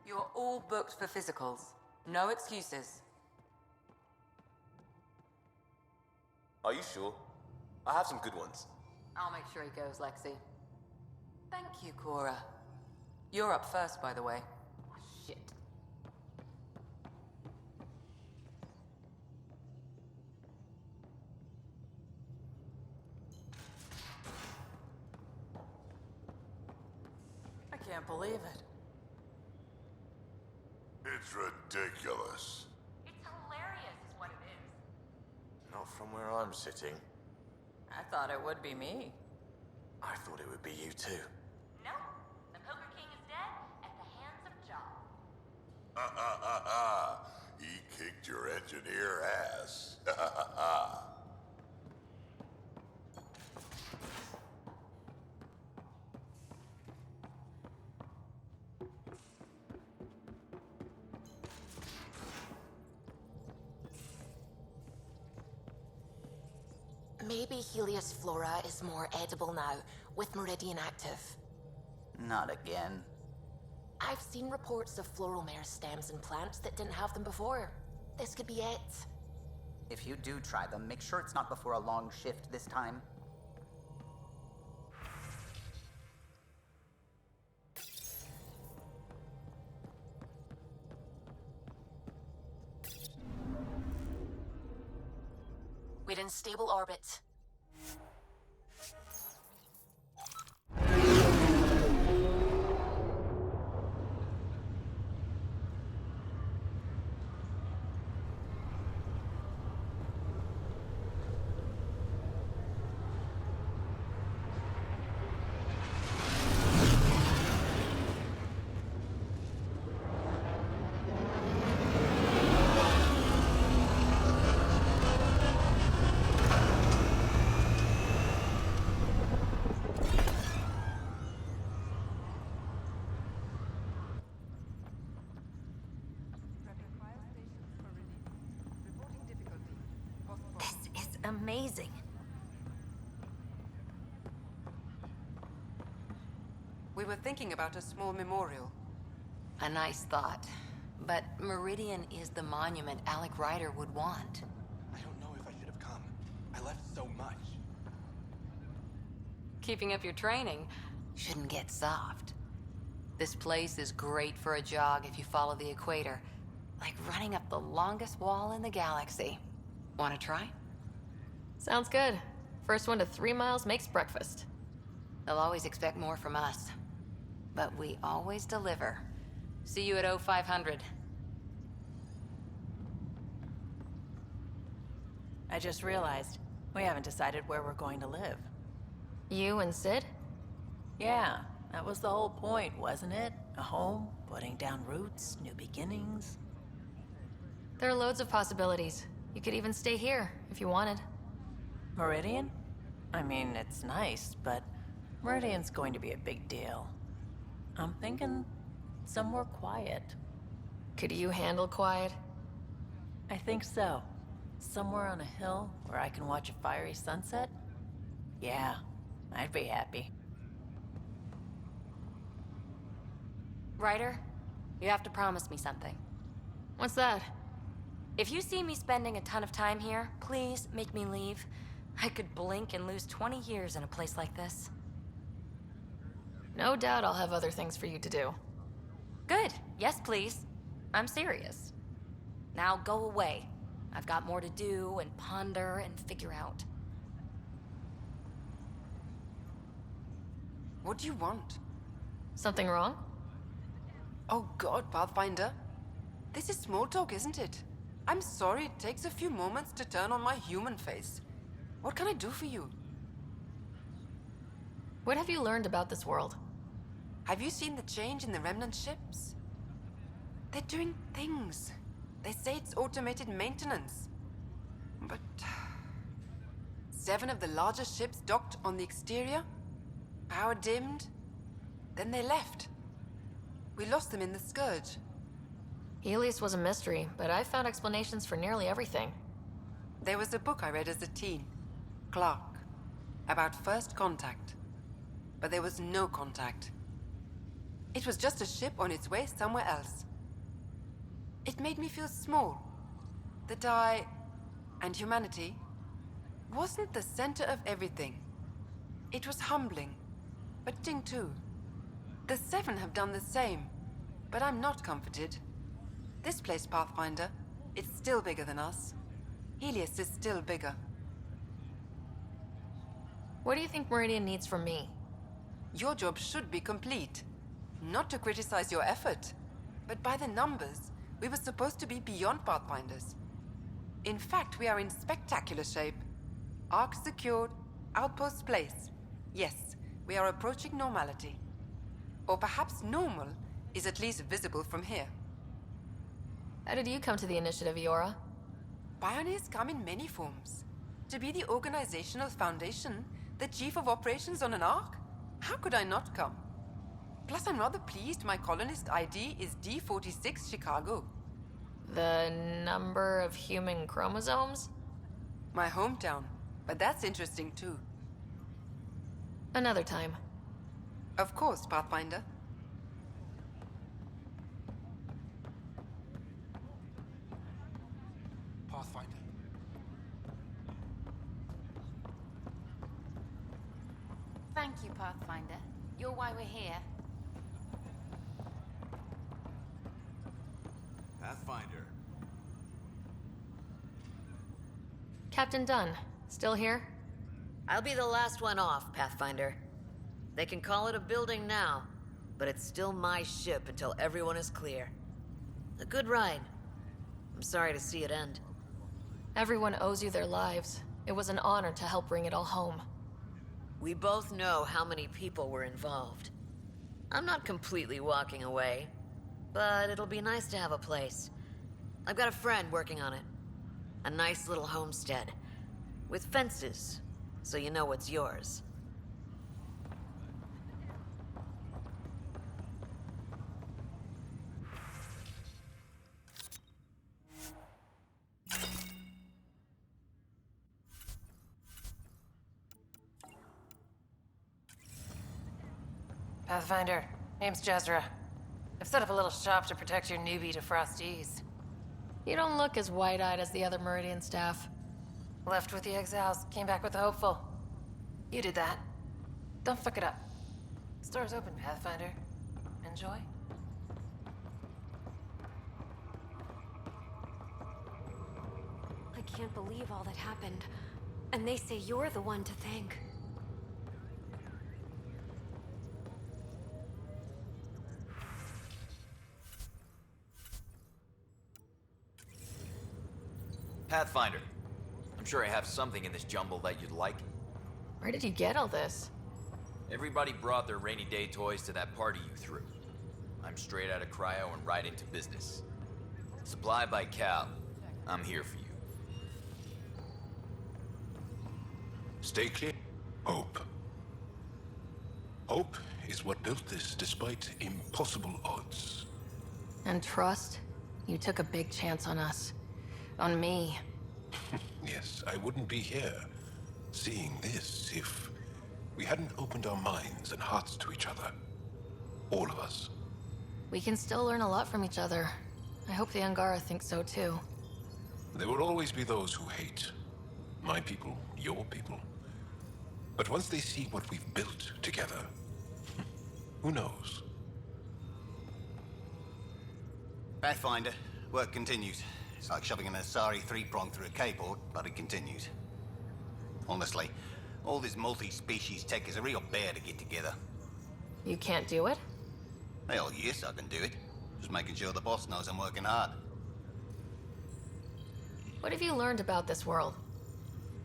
You're all booked for physicals. No excuses. Are you sure? I have some good ones. I'll make sure he goes, Lexi. Thank you, Cora. You're up first, by the way. Shit. I can't believe it. It's ridiculous. It's hilarious, is what it is. Not from where I'm sitting. I thought it would be me. I thought it would be you too. No, the Poker King is dead at the hands of Jaw. Ha ha ha ha! He kicked your engineer ass. Ha ha ha! Maybe Helios flora is more edible now, with Meridian active. Not again. I've seen reports of floral meristems in plants that didn't have them before. This could be it. If you do try them, make sure it's not before a long shift this time. We're in stable orbit. Amazing. We were thinking about a small memorial. A nice thought. But Meridian is the monument Alec Ryder would want. I don't know if I should have come. I left so much. Keeping up your training shouldn't get soft. This place is great for a jog if you follow the equator. Like running up the longest wall in the galaxy. Want to try? Sounds good. First one to 3 miles makes breakfast. They'll always expect more from us. But we always deliver. See you at 0500. I just realized we haven't decided where we're going to live. You and Sid? Yeah, that was the whole point, wasn't it? A home, putting down roots, new beginnings. There are loads of possibilities. You could even stay here if you wanted. Meridian? I mean, it's nice, but Meridian's going to be a big deal. I'm thinking somewhere quiet. Could you handle quiet? I think so. Somewhere on a hill where I can watch a fiery sunset? Yeah, I'd be happy. Ryder, you have to promise me something. What's that? If you see me spending a ton of time here, please make me leave. I could blink and lose 20 years in a place like this. No doubt I'll have other things for you to do. Good. Yes, please. I'm serious. Now go away. I've got more to do and ponder and figure out. What do you want? Something wrong? Oh God, Pathfinder. This is small talk, isn't it? I'm sorry it takes a few moments to turn on my human face. What can I do for you? What have you learned about this world? Have you seen the change in the remnant ships? They're doing things. They say it's automated maintenance. But 7 of the largest ships docked on the exterior, power dimmed, then they left. We lost them in the Scourge. Helios was a mystery, but I've found explanations for nearly everything. There was a book I read as a teen, Clark, about first contact. But there was no contact. It was just a ship on its way somewhere else. It made me feel small. That I, and humanity, wasn't the center of everything. It was humbling, but ding too. The Seven have done the same, but I'm not comforted. This place, Pathfinder, it's still bigger than us. Helios is still bigger. What do you think Meridian needs from me? Your job should be complete. Not to criticize your effort, but by the numbers, we were supposed to be beyond Pathfinders. In fact, we are in spectacular shape. Ark secured, outpost placed. Yes, we are approaching normality. Or perhaps normal is at least visible from here. How did you come to the initiative, Iora? Pioneers come in many forms. To be the organizational foundation, the chief of operations on an Ark? How could I not come? Plus, I'm rather pleased my colonist ID is D46 Chicago. The number of human chromosomes? My hometown, but that's interesting too. Another time. Of course, Pathfinder. Pathfinder. Thank you, Pathfinder. You're why we're here. Pathfinder. Captain Dunn, still here? I'll be the last one off, Pathfinder. They can call it a building now, but it's still my ship until everyone is clear. A good ride. I'm sorry to see it end. Everyone owes you their lives. It was an honor to help bring it all home. We both know how many people were involved. I'm not completely walking away, but it'll be nice to have a place. I've got a friend working on it. A nice little homestead. With fences, so you know what's yours. Pathfinder, name's Jezra. I've set up a little shop to protect your newbie to Frosties. You don't look as wide-eyed as the other Meridian staff. Left with the exiles, came back with the hopeful. You did that. Don't fuck it up. Store's open, Pathfinder. Enjoy. I can't believe all that happened. And they say you're the one to thank. Pathfinder, I'm sure I have something in this jumble that you'd like. Where did you get all this? Everybody brought their rainy day toys to that party you threw. I'm straight out of cryo and right into business. Supply by Cal. I'm here for you. Stay clear. Hope. Hope is what built this despite impossible odds. And trust? You took a big chance on us. On me. Yes, I wouldn't be here seeing this if we hadn't opened our minds and hearts to each other. All of us. We can still learn a lot from each other. I hope the Angara think so too. There will always be those who hate. My people, your people. But once they see what we've built together, who knows? Pathfinder, work continues. It's like shoving an Asari three-prong through a K-board, but it continues. Honestly, all this multi-species tech is a real bear to get together. You can't do it? Hell, yes, I can do it. Just making sure the boss knows I'm working hard. What have you learned about this world?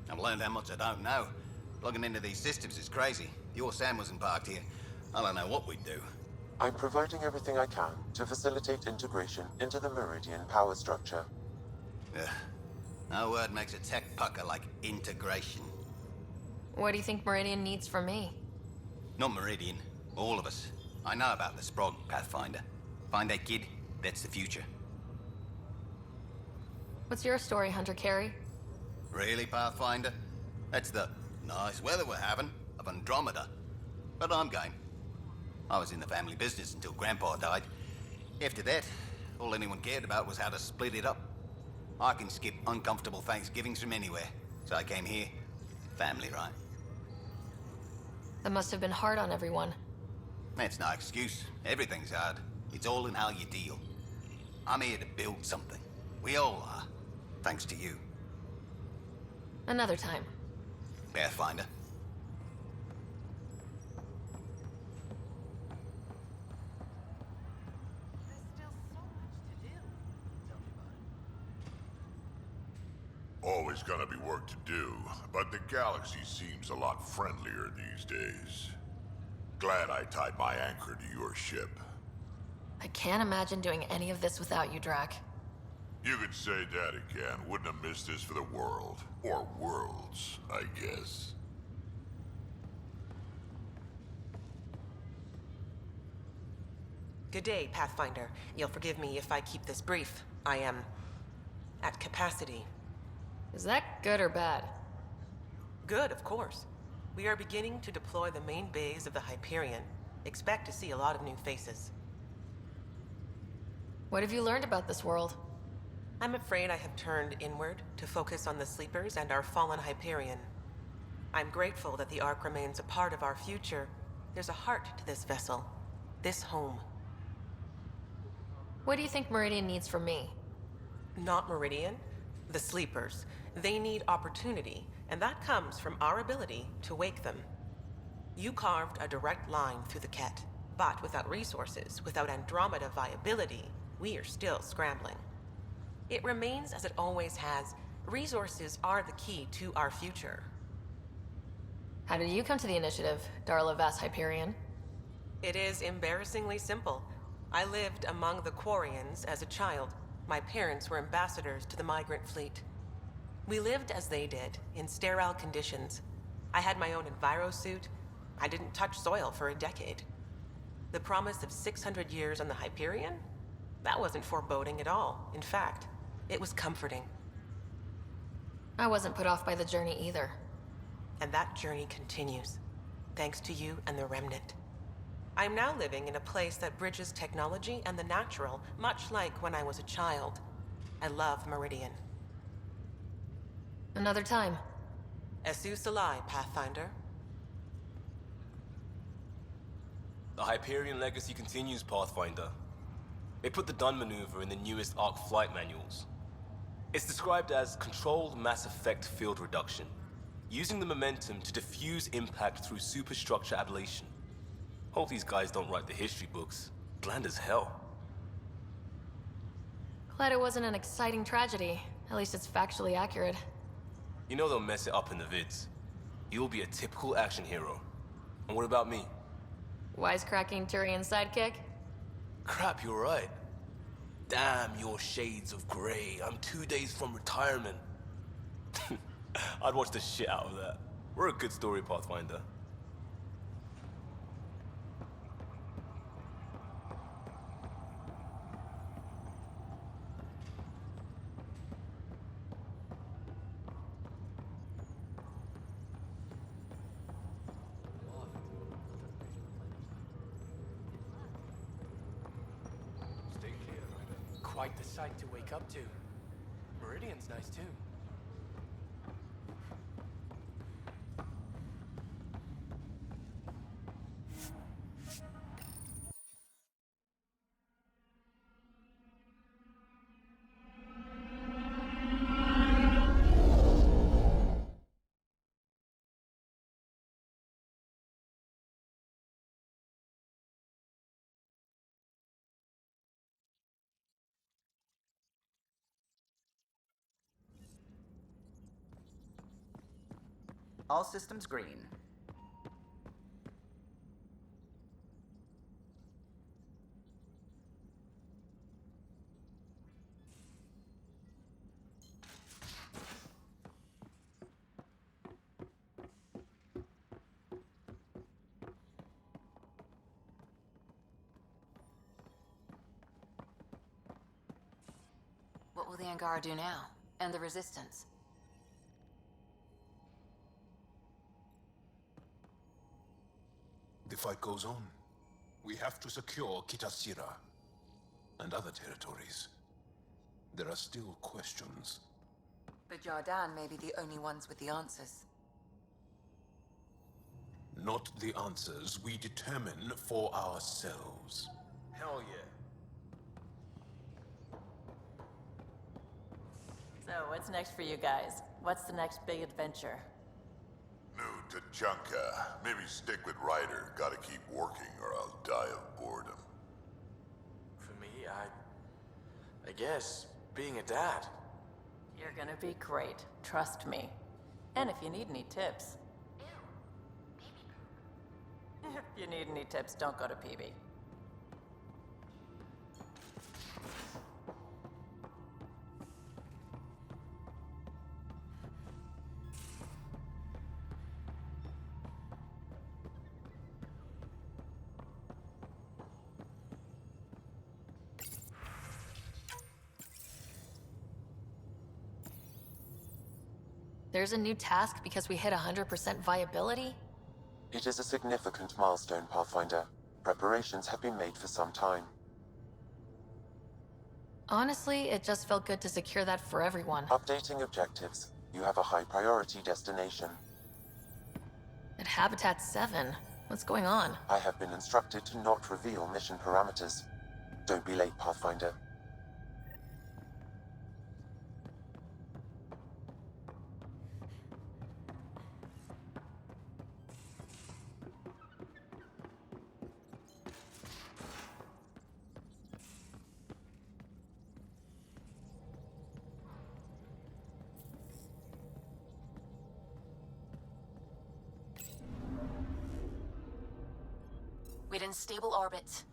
I've learned how much I don't know. Plugging into these systems is crazy. Your Sam wasn't parked here. I don't know what we'd do. I'm providing everything I can to facilitate integration into the Meridian power structure. Ugh. No word makes a tech pucker like integration. What do you think Meridian needs from me? Not Meridian. All of us. I know about the Sprog, Pathfinder. Find that kid, that's the future. What's your story, Hunter Carey? Really, Pathfinder? That's the nice weather we're having of Andromeda. But I'm game. I was in the family business until Grandpa died. After that, all anyone cared about was how to split it up. I can skip uncomfortable Thanksgivings from anywhere, so I came here. Family, right? That must have been hard on everyone. That's no excuse. Everything's hard. It's all in how you deal. I'm here to build something. We all are. Thanks to you. Another time. Pathfinder. Always gonna be work to do, but the galaxy seems a lot friendlier these days. Glad I tied my anchor to your ship. I can't imagine doing any of this without you, Drac. You could say that again. Wouldn't have missed this for the world. Or worlds, I guess. Good day, Pathfinder. You'll forgive me if I keep this brief. I am at capacity. Is that good or bad? Good, of course. We are beginning to deploy the main bays of the Hyperion. Expect to see a lot of new faces. What have you learned about this world? I'm afraid I have turned inward to focus on the Sleepers and our fallen Hyperion. I'm grateful that the Ark remains a part of our future. There's a heart to this vessel, this home. What do you think Meridian needs from me? Not Meridian, the Sleepers. They need opportunity, and that comes from our ability to wake them. You carved a direct line through the Ket, but without resources, without Andromeda viability, we are still scrambling. It remains as it always has. Resources are the key to our future. How did you come to the initiative, Darla Vas Hyperion? It is embarrassingly simple. I lived among the Quarians as a child. My parents were ambassadors to the migrant fleet. We lived as they did, in sterile conditions. I had my own envirosuit. I didn't touch soil for a decade. The promise of 600 years on the Hyperion? That wasn't foreboding at all. In fact, it was comforting. I wasn't put off by the journey either. And that journey continues, thanks to you and the Remnant. I'm now living in a place that bridges technology and the natural, much like when I was a child. I love Meridian. Another time. Esu Salai, Pathfinder. The Hyperion legacy continues, Pathfinder. They put the Dun maneuver in the newest Ark flight manuals. It's described as controlled mass effect field reduction, using the momentum to diffuse impact through superstructure ablation. Hope these guys don't write the history books. Bland as hell. Glad it wasn't an exciting tragedy. At least it's factually accurate. You know they'll mess it up in the vids. You'll be a typical action hero. And what about me? Wisecracking Turian sidekick? Crap, you're right. Damn your shades of gray. I'm 2 days from retirement. I'd watch the shit out of that. We're a good story, Pathfinder. Quite the sight to wake up to. Meridian's nice too. All systems green. What will the Angara do now? And the Resistance? The fight goes on. We have to secure Kitasira and other territories. There are still questions. The Jardan may be the only ones with the answers. Not the answers we determine for ourselves. Hell yeah. So, what's next for you guys? What's the next big adventure? New Tachanka. Maybe stick with Ryder. Gotta keep working or I'll die of boredom. For me, I guess being a dad. You're gonna be great. Trust me. And if you need any tips... If you need any tips, don't go to PB. There's a new task because we hit 100% viability? It is a significant milestone, Pathfinder. Preparations have been made for some time. Honestly, it just felt good to secure that for everyone. Updating objectives. You have a high priority destination. At Habitat 7, what's going on? I have been instructed to not reveal mission parameters. Don't be late, Pathfinder. We're in stable orbit.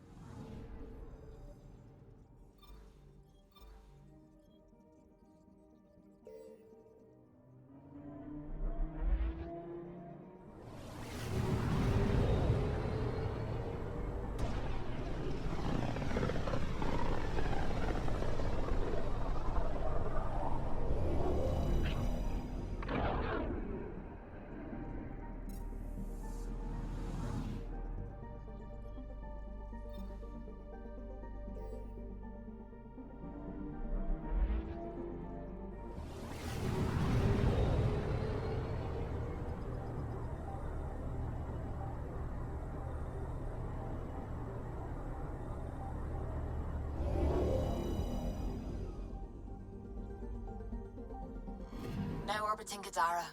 Now orbiting Kadara.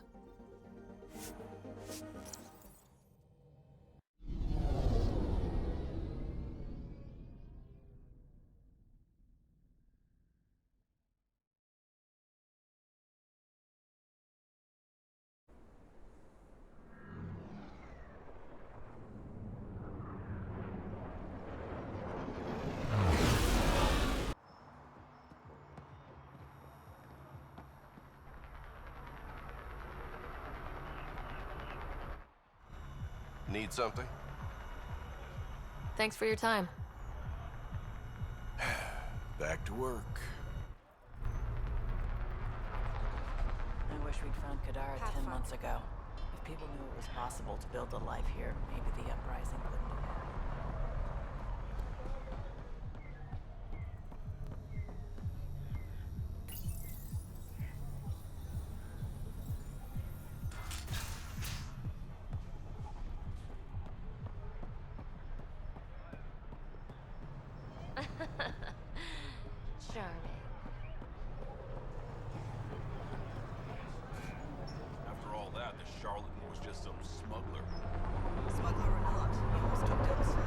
Need something? Thanks for your time. Back to work. I wish we'd found Kadara 10 months ago. If people knew it was possible to build a life here, maybe the uprising wouldn't have happened. Charming. After all that, the Charlotte was just some smuggler. Smuggler or not, he almost took down the slave.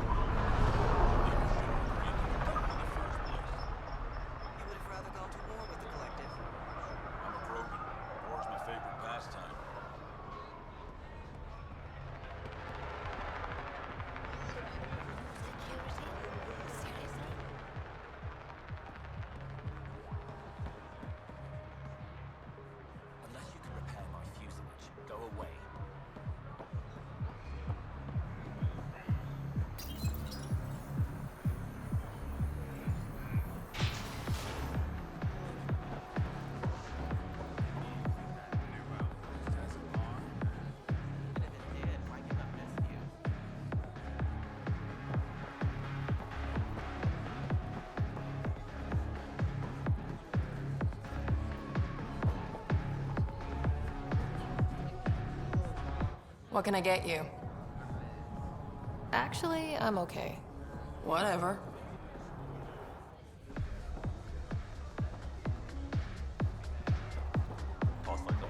He would have rather gone to war with the Collective. I'm a Krogan. War's my favorite pastime. Unless you can repair my fuselage, go away. What can I get you? Actually, I'm okay. Whatever. Pathfinder.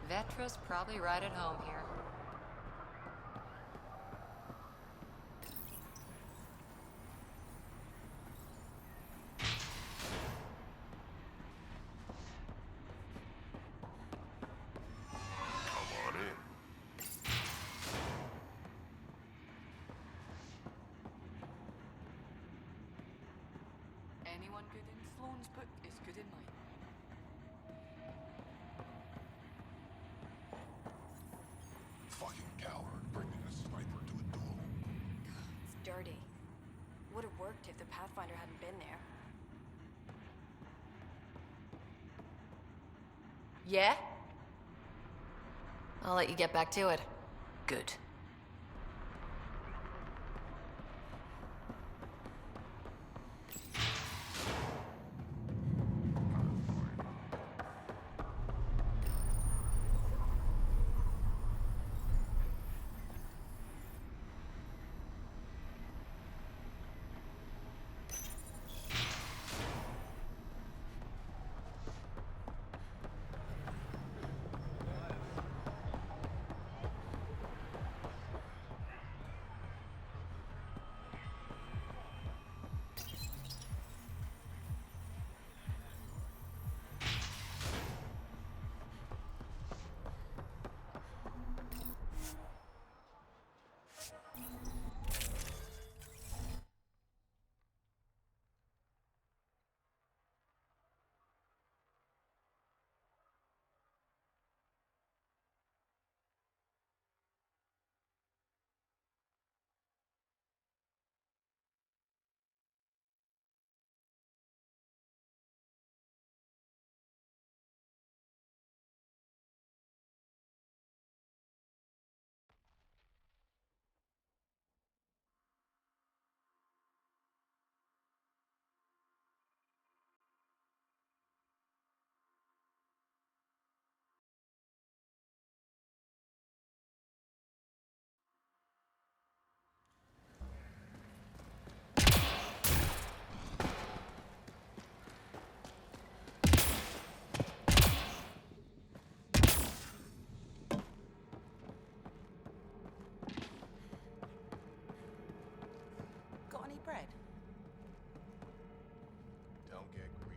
Vetra's probably right at home here. Come on in. Anyone good in Sloane's book is good in mine. Fucking coward, bringing a sniper to a duel. It's dirty. Would have worked if the Pathfinder hadn't been there. Yeah? I'll let you get back to it. Good. Got any bread? Don't get greedy.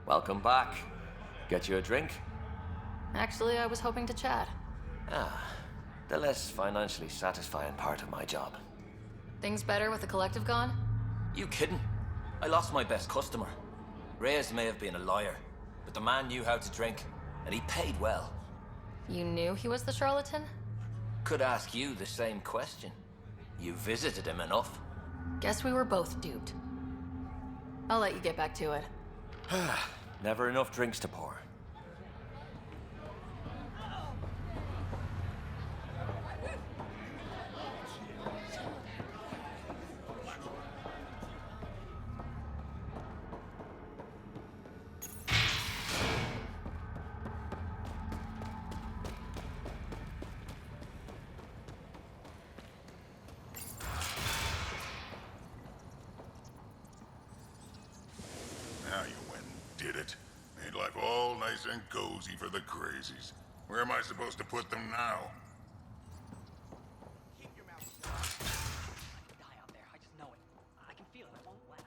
Welcome back. Get you a drink? Actually, I was hoping to chat. Ah, the less financially satisfying part of my job. Things better with the collective gone? You kidding? I lost my best customer. Reyes may have been a liar, but the man knew how to drink, and he paid well. You knew he was the charlatan? Could ask you the same question. You visited him enough. Guess we were both duped. I'll let you get back to it. Never enough drinks to pour. nice and cozy for the crazies. Where am I supposed to put them now? Keep your mouth shut. I can die out there. I just know it. I can feel it. I won't last.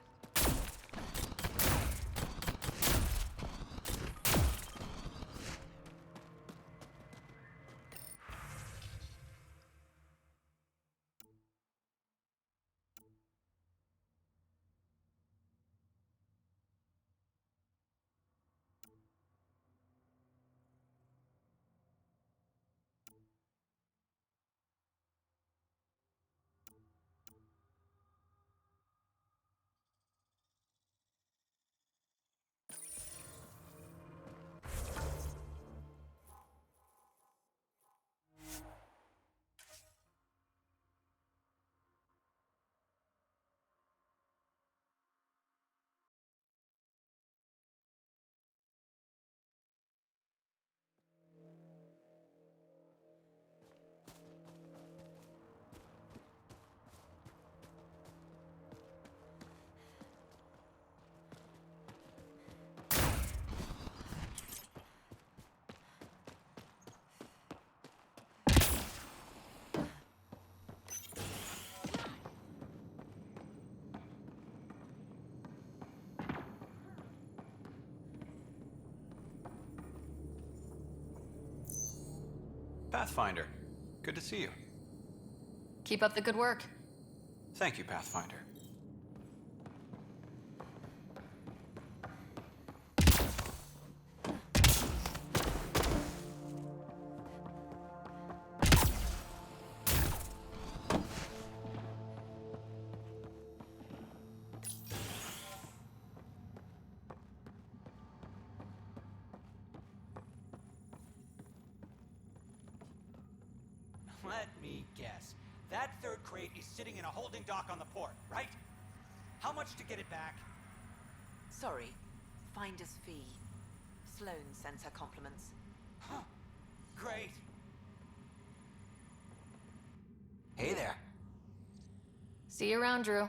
Pathfinder, good to see you. Keep up the good work. Thank you, Pathfinder. Let me guess. That third crate is sitting in a holding dock on the port, right? How much to get it back? Sorry. Finder's fee. Sloane sends her compliments. Huh. Great. Hey there. See you around, Drew.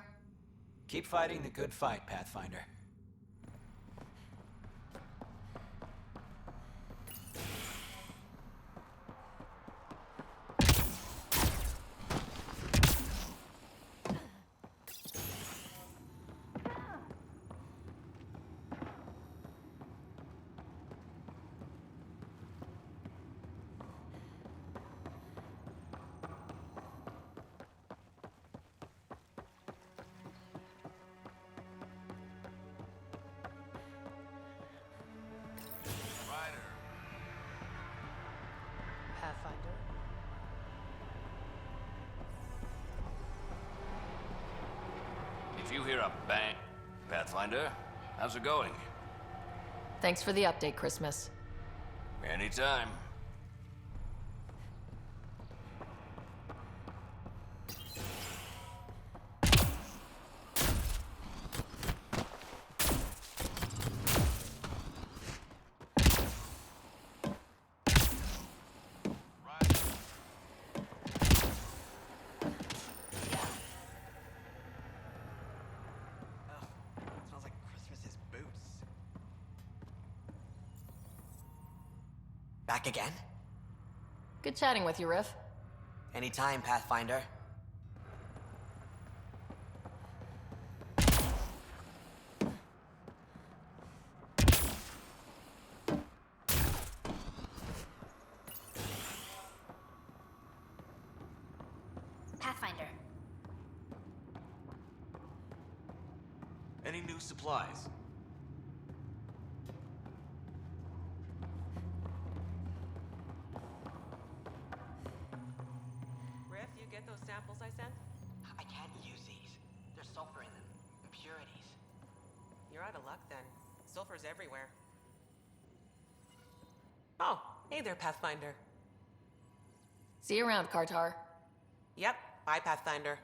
Keep fighting the good fight, Pathfinder. Pathfinder? If you hear a bang, Pathfinder, how's it going? Thanks for the update, Christmas. Anytime. Smells like Christmas's boots. Back again? Good chatting with you, Riff. Anytime, Pathfinder. Pathfinder. Any new supplies? Riff, you get those samples I sent? I can't use these. There's sulfur in them. Impurities. You're out of luck then. Sulfur's everywhere. Oh, hey there, Pathfinder. See you around, Kartar. Yep, bye, Pathfinder.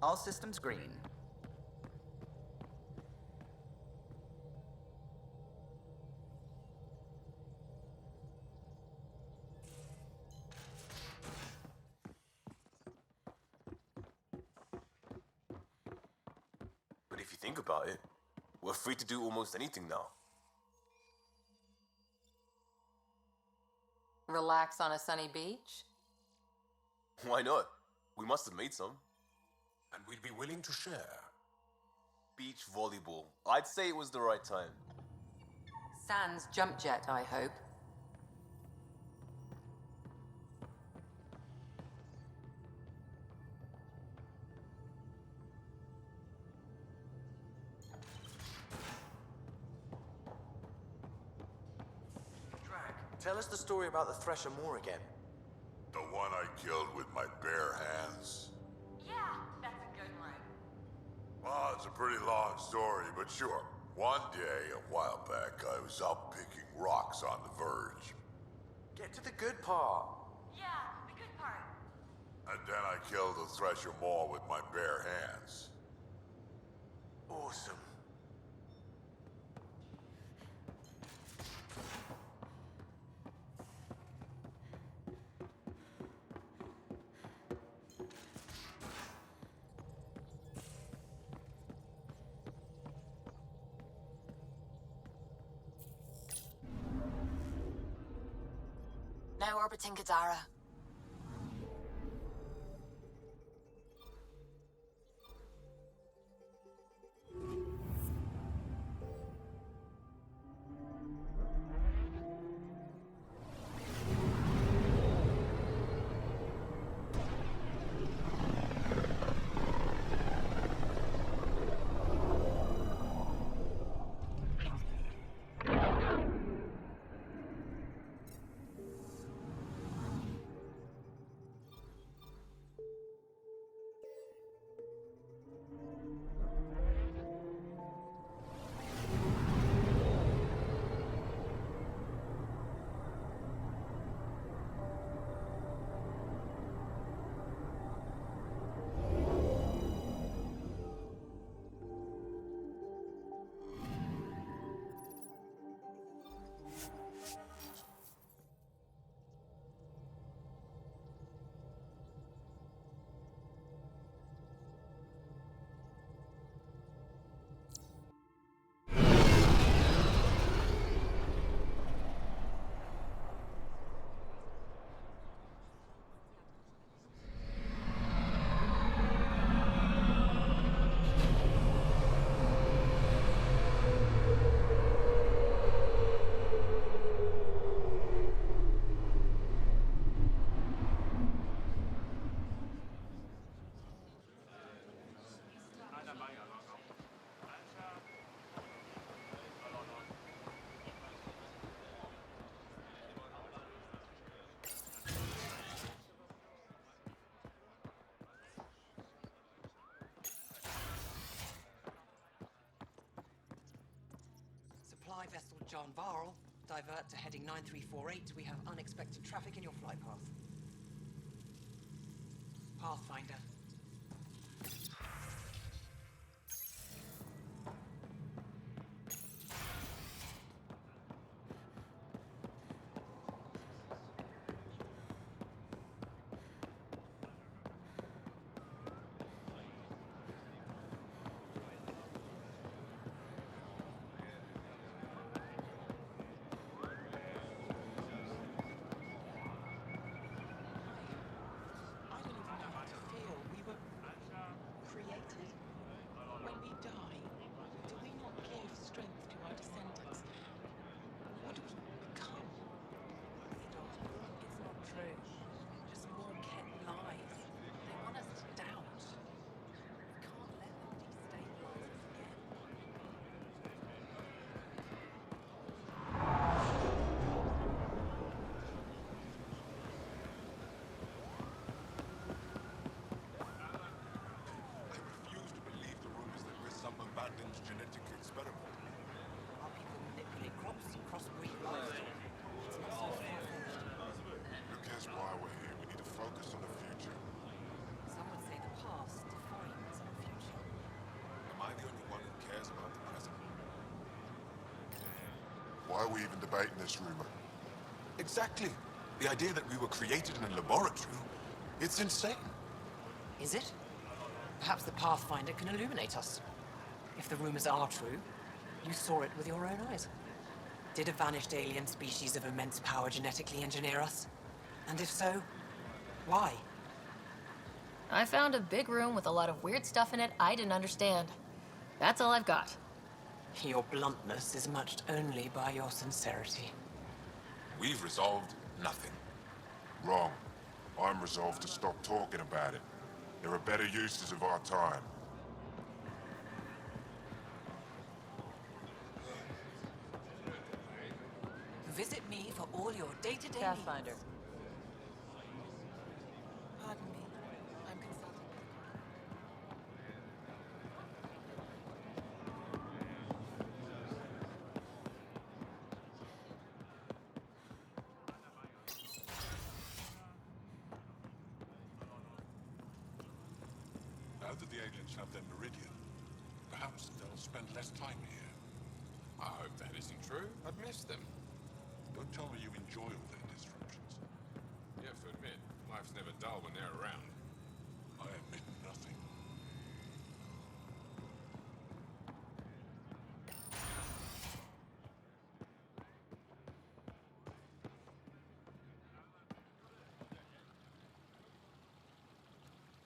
All systems green. But if you think about it, we're free to do almost anything now. Relax on a sunny beach? Why not? We must have made some. And we'd be willing to share. Beach volleyball. I'd say it was the right time. Sans jump jet, I hope. Tell us the story about the Thresher Moor again. The one I killed with my bare hands? Yeah, that's a good one. Well, it's a pretty long story, but sure. One day, a while back, I was out picking rocks on the verge. Get to the good part. Yeah, the good part. And then I killed the Thresher Maw with my bare hands. Awesome. Now orbiting Kadara. Supply vessel John Varl. Divert to heading 9348. We have unexpected traffic in your flight path. Pathfinder. are we even debating this rumor? Exactly. The idea that we were created in a laboratory, it's insane. Is it? Perhaps the Pathfinder can illuminate us. If the rumors are true, you saw it with your own eyes. Did a vanished alien species of immense power genetically engineer us? And if so, why? I found a big room with a lot of weird stuff in it I didn't understand. That's all I've got. Your bluntness is matched only by your sincerity. We've resolved nothing. Wrong. I'm resolved to stop talking about it. There are better uses of our time. Visit me for all your day-to-day Pathfinder. needs. Pardon me. I'm consulting. Now that the aliens have their meridian, perhaps they'll spend less time here. I hope that isn't true. I'd miss them. Don't tell me you enjoy all their disruptions. You have to admit, life's never dull when they're around. I admit nothing.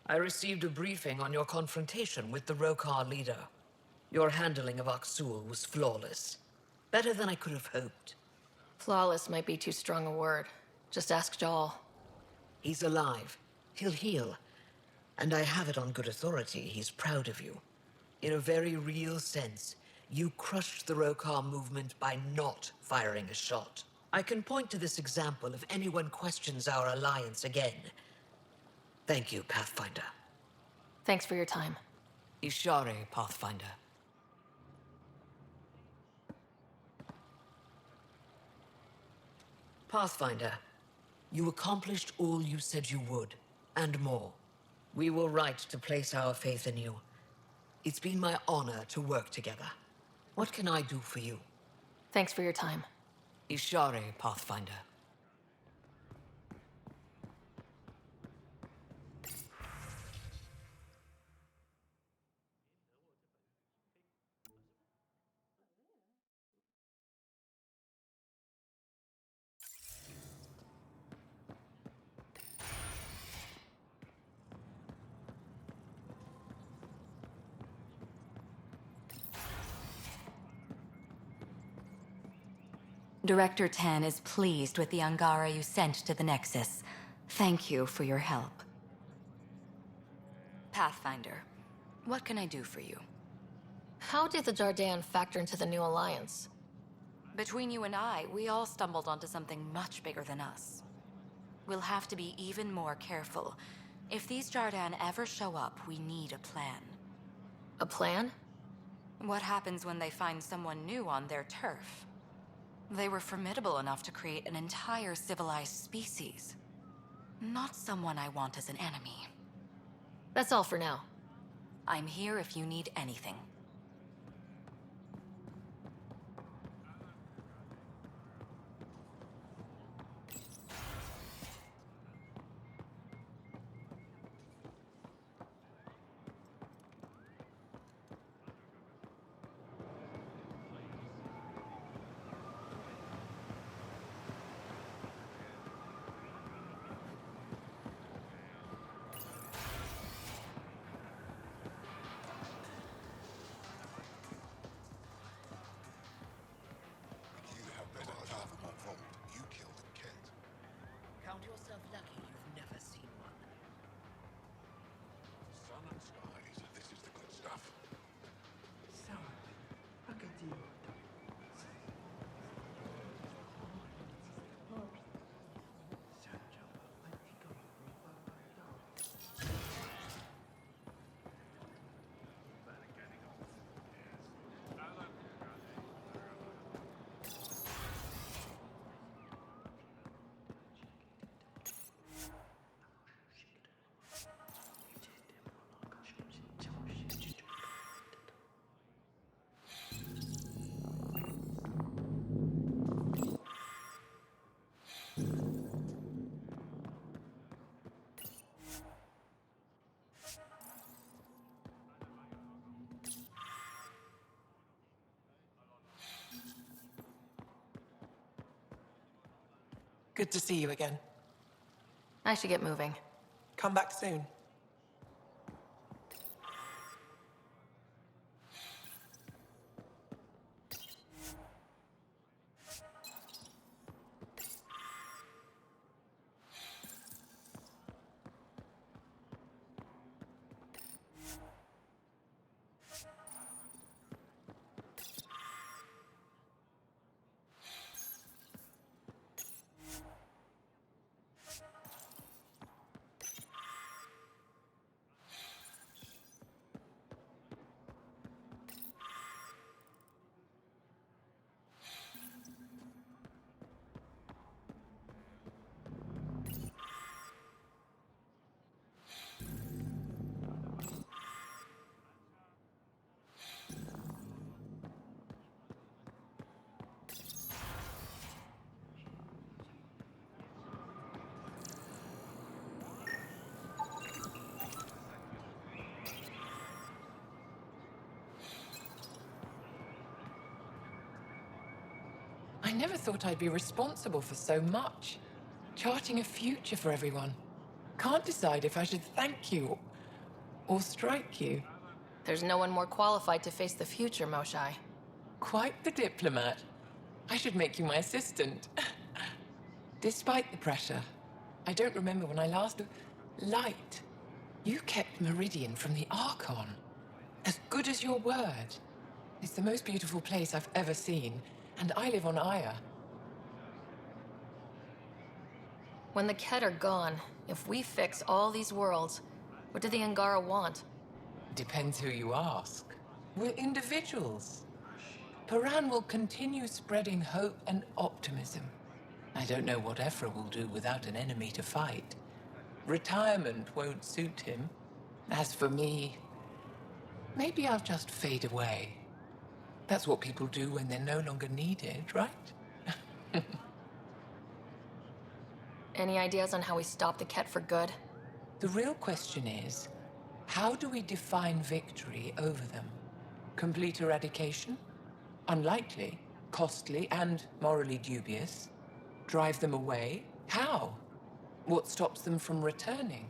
I received a briefing on your confrontation with the Rokar leader. Your handling of Aksul was flawless. Better than I could have hoped. Flawless might be too strong a word. Just ask Jaal. He's alive. He'll heal. And I have it on good authority he's proud of you. In a very real sense, you crushed the Rokar movement by not firing a shot. I can point to this example if anyone questions our alliance again. Thank you, Pathfinder. Thanks for your time. Ishare, Pathfinder. Pathfinder, you accomplished all you said you would, and more. We were right to place our faith in you. It's been my honor to work together. What can I do for you? Thanks for your time. Ishare, Pathfinder. Director Tan is pleased with the Angara you sent to the Nexus. Thank you for your help. Pathfinder, what can I do for you? How did the Jardan factor into the new alliance? Between you and I, we all stumbled onto something much bigger than us. We'll have to be even more careful. If these Jardan ever show up, we need a plan. A plan? What happens when they find someone new on their turf? They were formidable enough to create an entire civilized species. Not someone I want as an enemy. That's all for now. I'm here if you need anything. Good to see you again. I should get moving. Come back soon. I never thought I'd be responsible for so much. Charting a future for everyone. Can't decide if I should thank you or strike you. There's no one more qualified to face the future, Moshai. Quite the diplomat. I should make you my assistant. Despite the pressure, I don't remember when I last... Light. You kept Meridian from the Archon. As good as your word. It's the most beautiful place I've ever seen, and I live on Aya. When the Ket are gone, if we fix all these worlds, what do the Angara want? Depends who you ask. We're individuals. Paran will continue spreading hope and optimism. I don't know what Ephra will do without an enemy to fight. Retirement won't suit him. As for me, maybe I'll just fade away. That's what people do when they're no longer needed, right? Any ideas on how we stop the Ket for good? The real question is, how do we define victory over them? Complete eradication? Unlikely, costly, and morally dubious. Drive them away? How? What stops them from returning?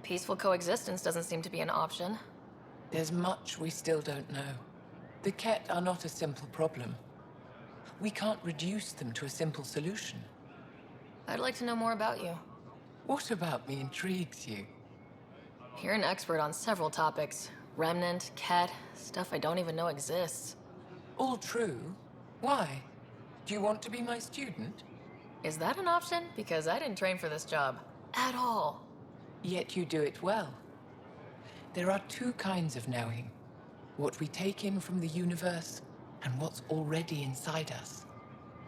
Peaceful coexistence doesn't seem to be an option. There's much we still don't know. The Ket are not a simple problem. We can't reduce them to a simple solution. I'd like to know more about you. What about me intrigues you? You're an expert on several topics. Remnant, Ket, stuff I don't even know exists. All true. Why? Do you want to be my student? Is that an option? Because I didn't train for this job. At all. Yet you do it well. There are two kinds of knowing. What we take in from the universe, and what's already inside us.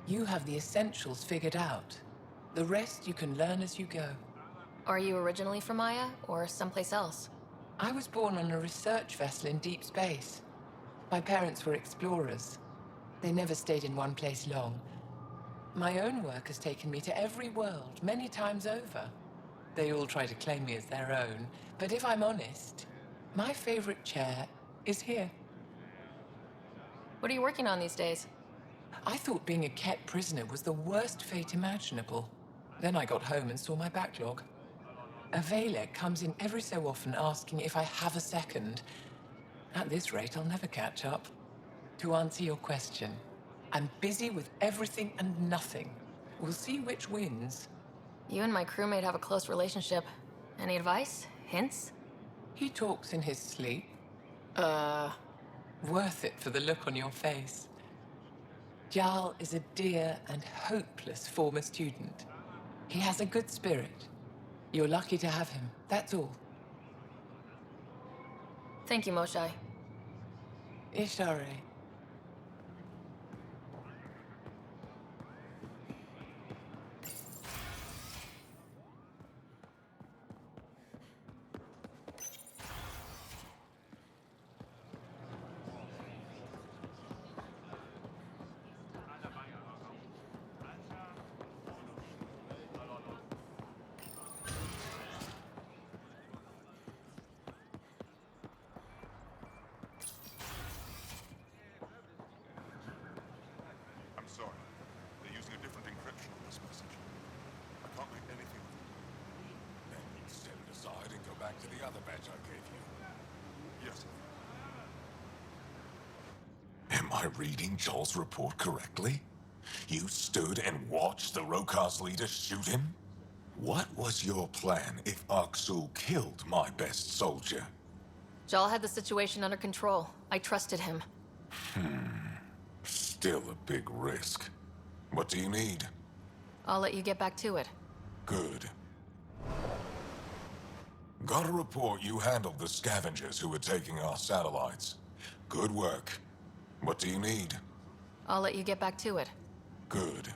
You have the essentials figured out. The rest you can learn as you go. Are you originally from Aya, or someplace else? I was born on a research vessel in deep space. My parents were explorers. They never stayed in one place long. My own work has taken me to every world, many times over. They all try to claim me as their own, but if I'm honest, my favorite chair is here. What are you working on these days? I thought being a Ket prisoner was the worst fate imaginable. Then I got home and saw my backlog. A Valek comes in every so often asking if I have a second. At this rate, I'll never catch up. To answer your question, I'm busy with everything and nothing. We'll see which wins. You and my crewmate have a close relationship. Any advice? Hints? He talks in his sleep. Worth it for the look on your face. Jarl is a dear and hopeless former student. He has a good spirit. You're lucky to have him, that's all. Thank you, Moshai. Ishare. badge I gave you. Yes. Am I reading Joel's report correctly? You stood and watched the Rokar's leader shoot him? What was your plan if Aksul killed my best soldier? Jal had the situation under control. I trusted him. Still a big risk. What do you need? I'll let you get back to it. Good. Got a report you handled the scavengers who were taking our satellites. Good work. What do you need? I'll let you get back to it. Good.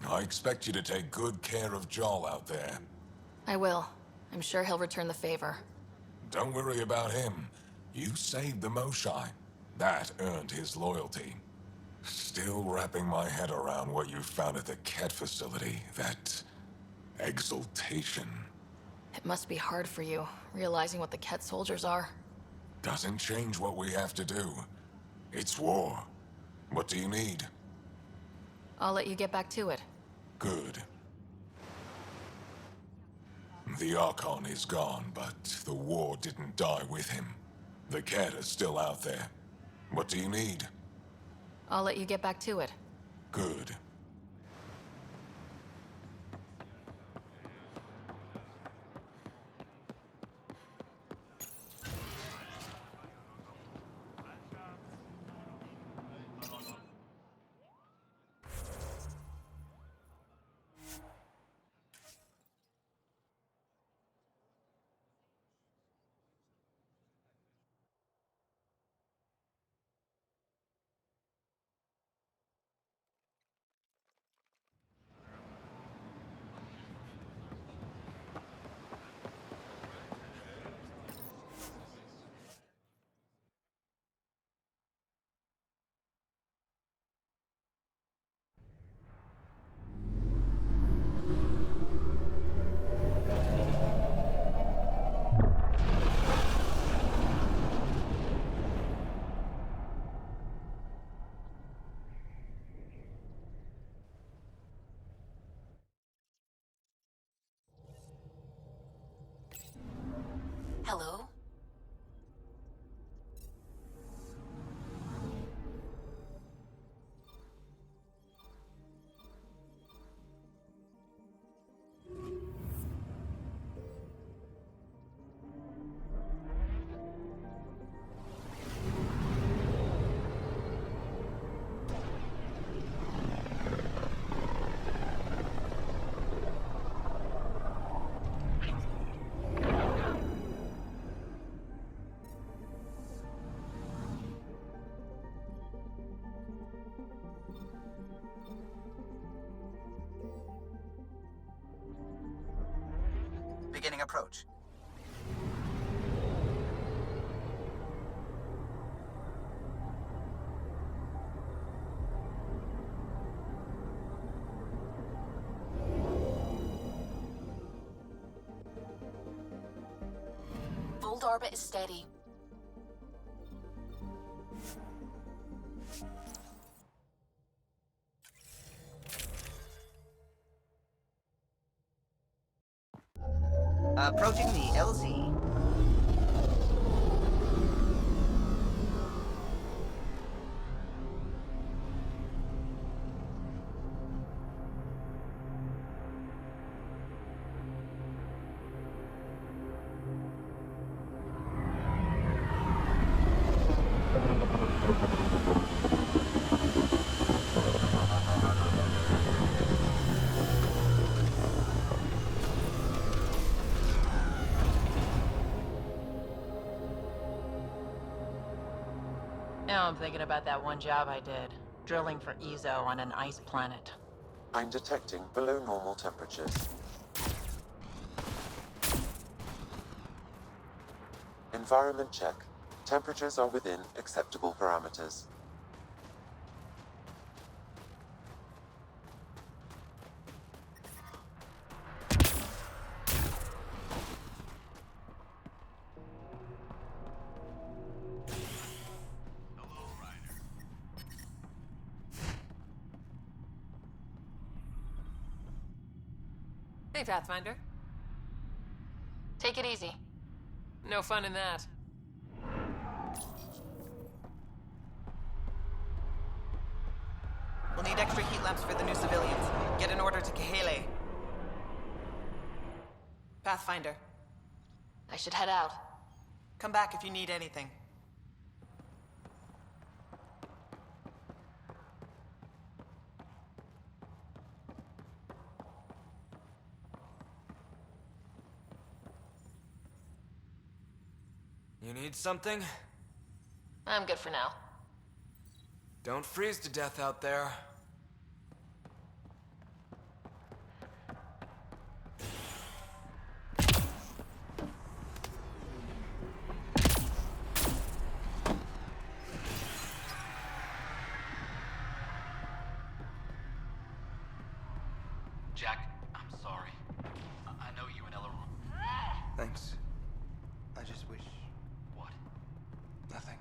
I expect you to take good care of Jarl out there. I will. I'm sure he'll return the favor. Don't worry about him. You saved the Moshai. That earned his loyalty. Still wrapping my head around what you found at the Ket facility. That exultation. It must be hard for you, realizing what the Ket soldiers are. Doesn't change what we have to do. It's war. What do you need? I'll let you get back to it. Good. The Archon is gone, but the war didn't die with him. The Ket is still out there. What do you need? I'll let you get back to it. Good. Hello? Beginning approach. Fold orbit is steady. Approaching the LZ. Now I'm thinking about that one job I did, drilling for Ezo on an ice planet. I'm detecting below normal temperatures. Environment check. Temperatures are within acceptable parameters. Hey, Pathfinder. Take it easy. No fun in that. We'll need extra heat lamps for the new civilians. Get an order to Kahele. Pathfinder, I should head out. come back if you need anything. You need something? I'm good for now. Don't freeze to death out there. Jack, I'm sorry. I know you and Ella were... Thanks. I just wish... What? Nothing.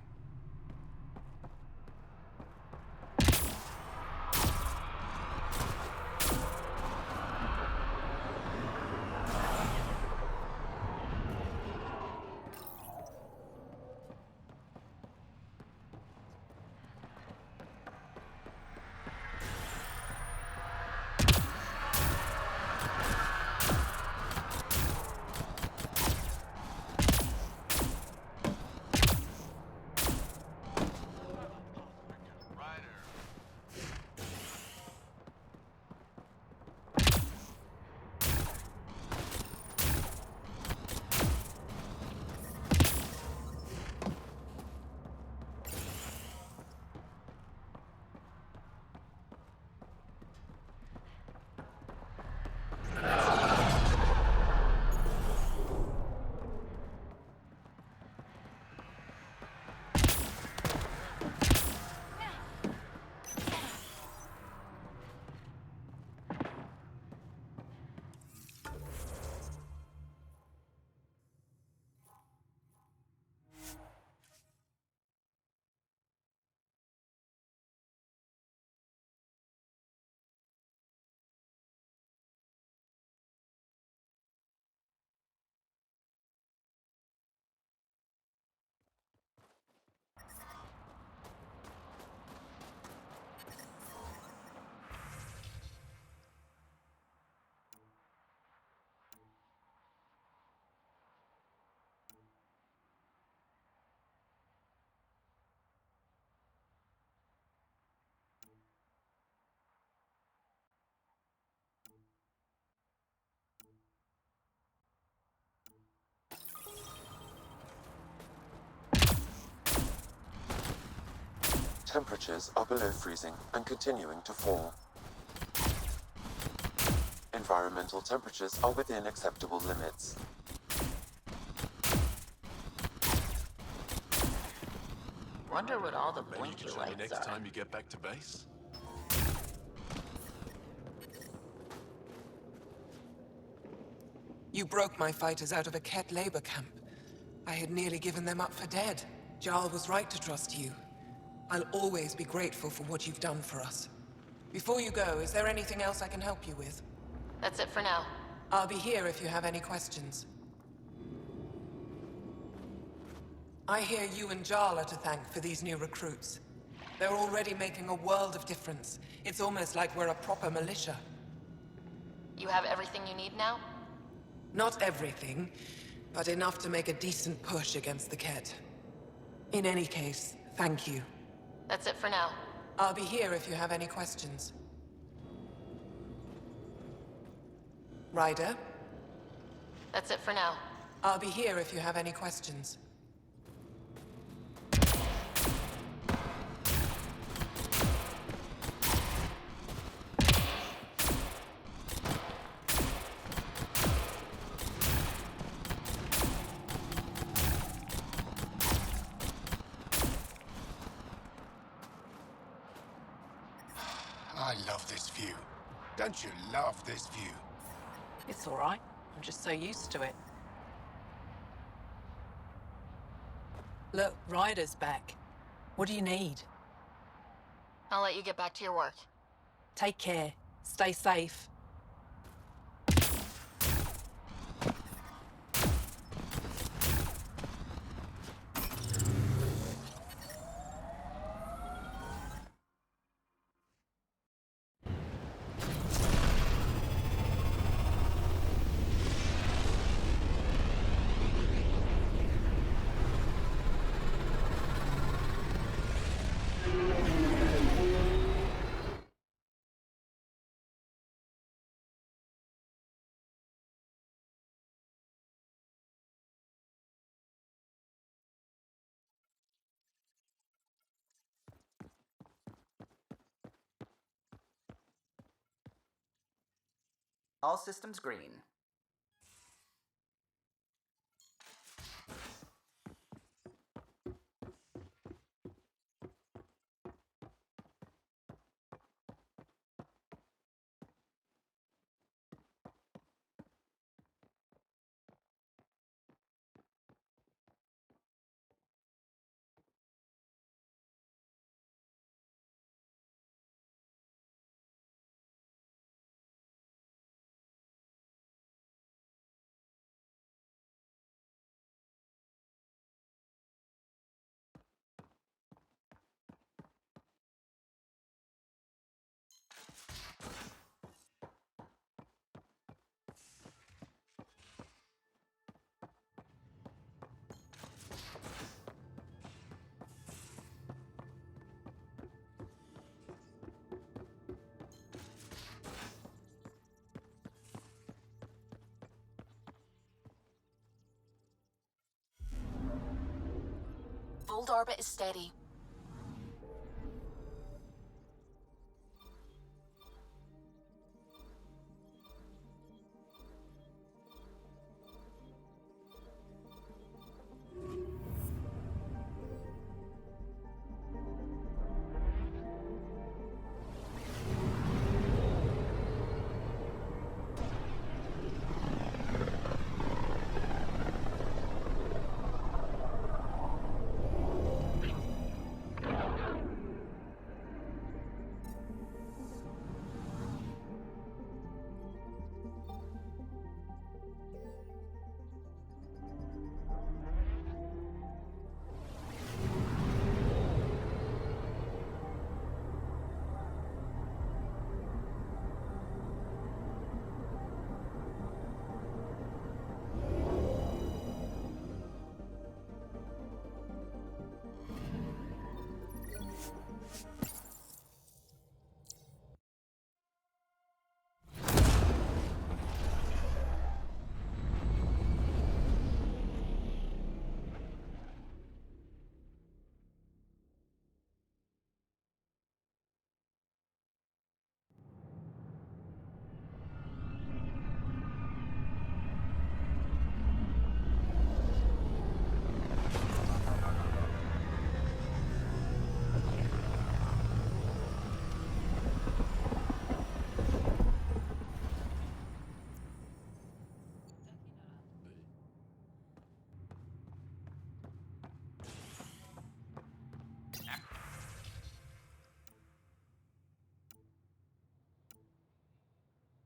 Temperatures are below freezing and continuing to fall. Environmental temperatures are within acceptable limits. Wonder what all the Maybe you blinky can show me lights next are. time you get back to base. You broke my fighters out of a Ket labor camp. I had nearly given them up for dead. Jarl was right to trust you. I'll always be grateful for what you've done for us. Before you go, is there anything else I can help you with? That's it for now. I'll be here if you have any questions. I hear you and Jarl are to thank for these new recruits. They're already making a world of difference. It's almost like we're a proper militia. You have everything you need now? Not everything, but enough to make a decent push against the Ket. In any case, thank you. That's it for now. I'll be here if you have any questions. Ryder? That's it for now. I'll be here if you have any questions. I love this view. Don't you love this view? It's all right. I'm just so used to it. Look, Ryder's back. What do you need? I'll let you get back to your work. Take care. Stay safe. All systems green. Old orbit is steady.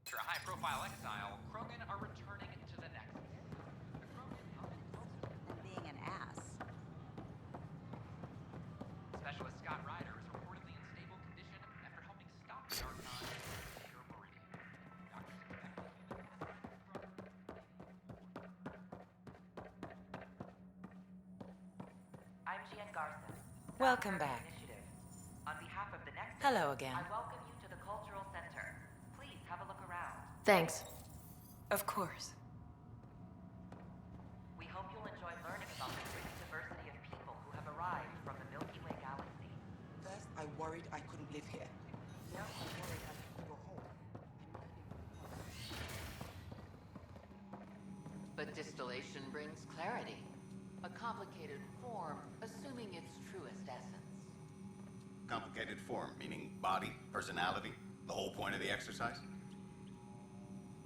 After a high-profile exile, Krogan are returning to the Nexus. The Krogan And being an ass. Specialist Scott Ryder is reportedly in stable condition after helping stop the Archon and secure Meridian. Doctors expect I'm Gian Garza. Welcome back. Initiative. On behalf of the Nexus, Hello again. I welcome you to the Cultural Center. Please have a look around. Thanks. Of course. We hope you'll enjoy learning about the great diversity of people who have arrived from the Milky Way galaxy. First, I worried I couldn't live here. Now I worry I have to go home. But distillation brings clarity. A complicated form, assuming its truest essence. Complicated form, meaning body, personality, the whole point of the exercise?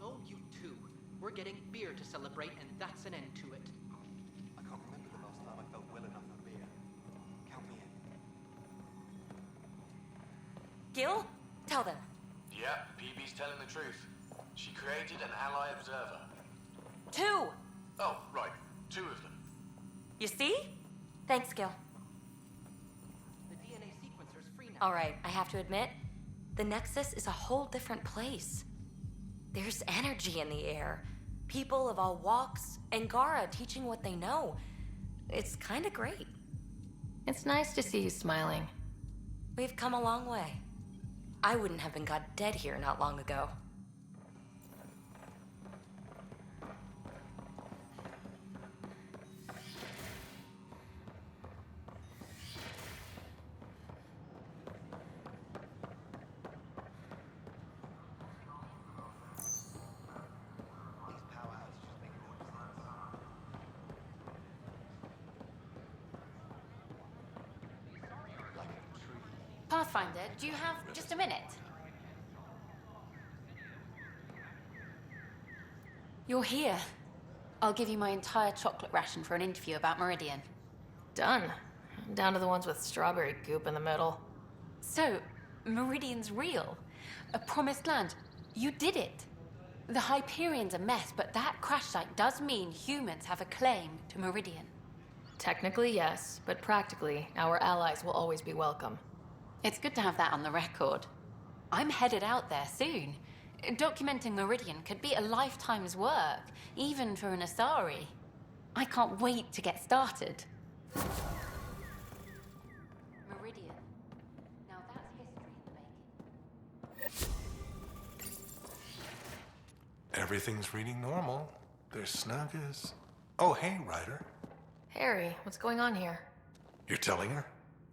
Oh, you too. We're getting beer to celebrate, and that's an end to it. I can't remember the last time I felt well enough for beer. Count me in. Gil? Tell them. Yeah, PB's telling the truth. She created an ally observer. 2! Oh, right. 2 of them. You see? Thanks, Gil. The DNA sequencer's free now. All right, I have to admit, the Nexus is a whole different place. There's energy in the air. People of all walks, and Gara teaching what they know. It's kind of great. It's nice to see you smiling. We've come a long way. I wouldn't have been got dead here not long ago. Pathfinder, do you have just a minute? You're here. I'll give you my entire chocolate ration for an interview about Meridian. Done. Down to the ones with strawberry goop in the middle. So, Meridian's real. A promised land. You did it. The Hyperion's a mess, but that crash site does mean humans have a claim to Meridian. Technically, yes, but practically, our allies will always be welcome. It's good to have that on the record. I'm headed out there soon. Documenting Meridian could be a lifetime's work, even for an Asari. I can't wait to get started. Meridian. Now that's history in the making. Everything's reading normal. They're snug as... Oh, hey, Ryder. Harry, what's going on here? You're telling her?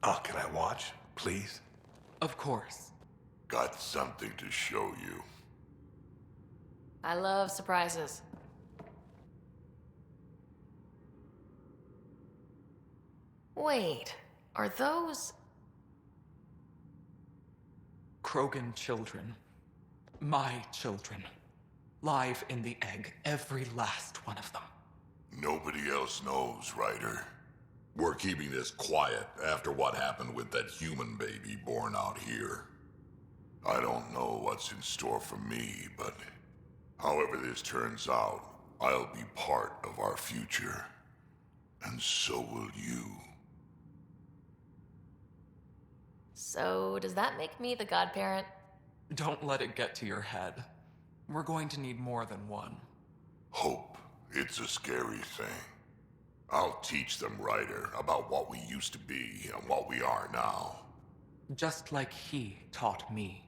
Oh, can I watch, please? Of course. Got something to show you. I love surprises. Wait, are those... Krogan children. My children. Live in the egg, every last one of them. Nobody else knows, Ryder. We're keeping this quiet after what happened with that human baby born out here. I don't know what's in store for me, but however this turns out, I'll be part of our future. And so will you. So, does that make me the godparent? Don't let it get to your head. We're going to need more than one. Hope. It's a scary thing. I'll teach them, Ryder, about what we used to be and what we are now. Just like he taught me.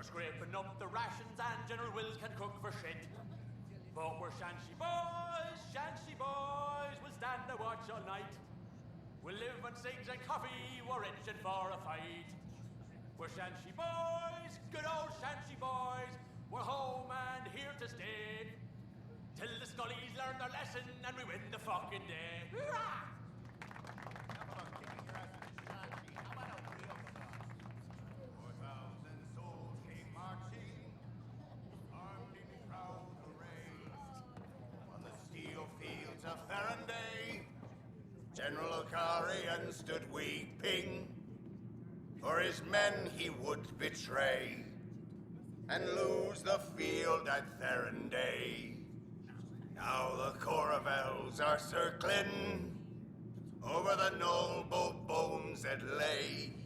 Scraping up the rations and General Wills can cook for shit. But we're Shanty boys, we'll stand the watch all night. We'll live on cigs and coffee, we're itching for a fight. We're Shanty boys, good old Shanty boys, we're home and here to stay. Till the Scullies learn their lesson and we win the fucking day. Hurrah! General Okarian stood weeping, for his men he would betray, and lose the field at Therenday. Now the Coravels are circling over the noble bones that lay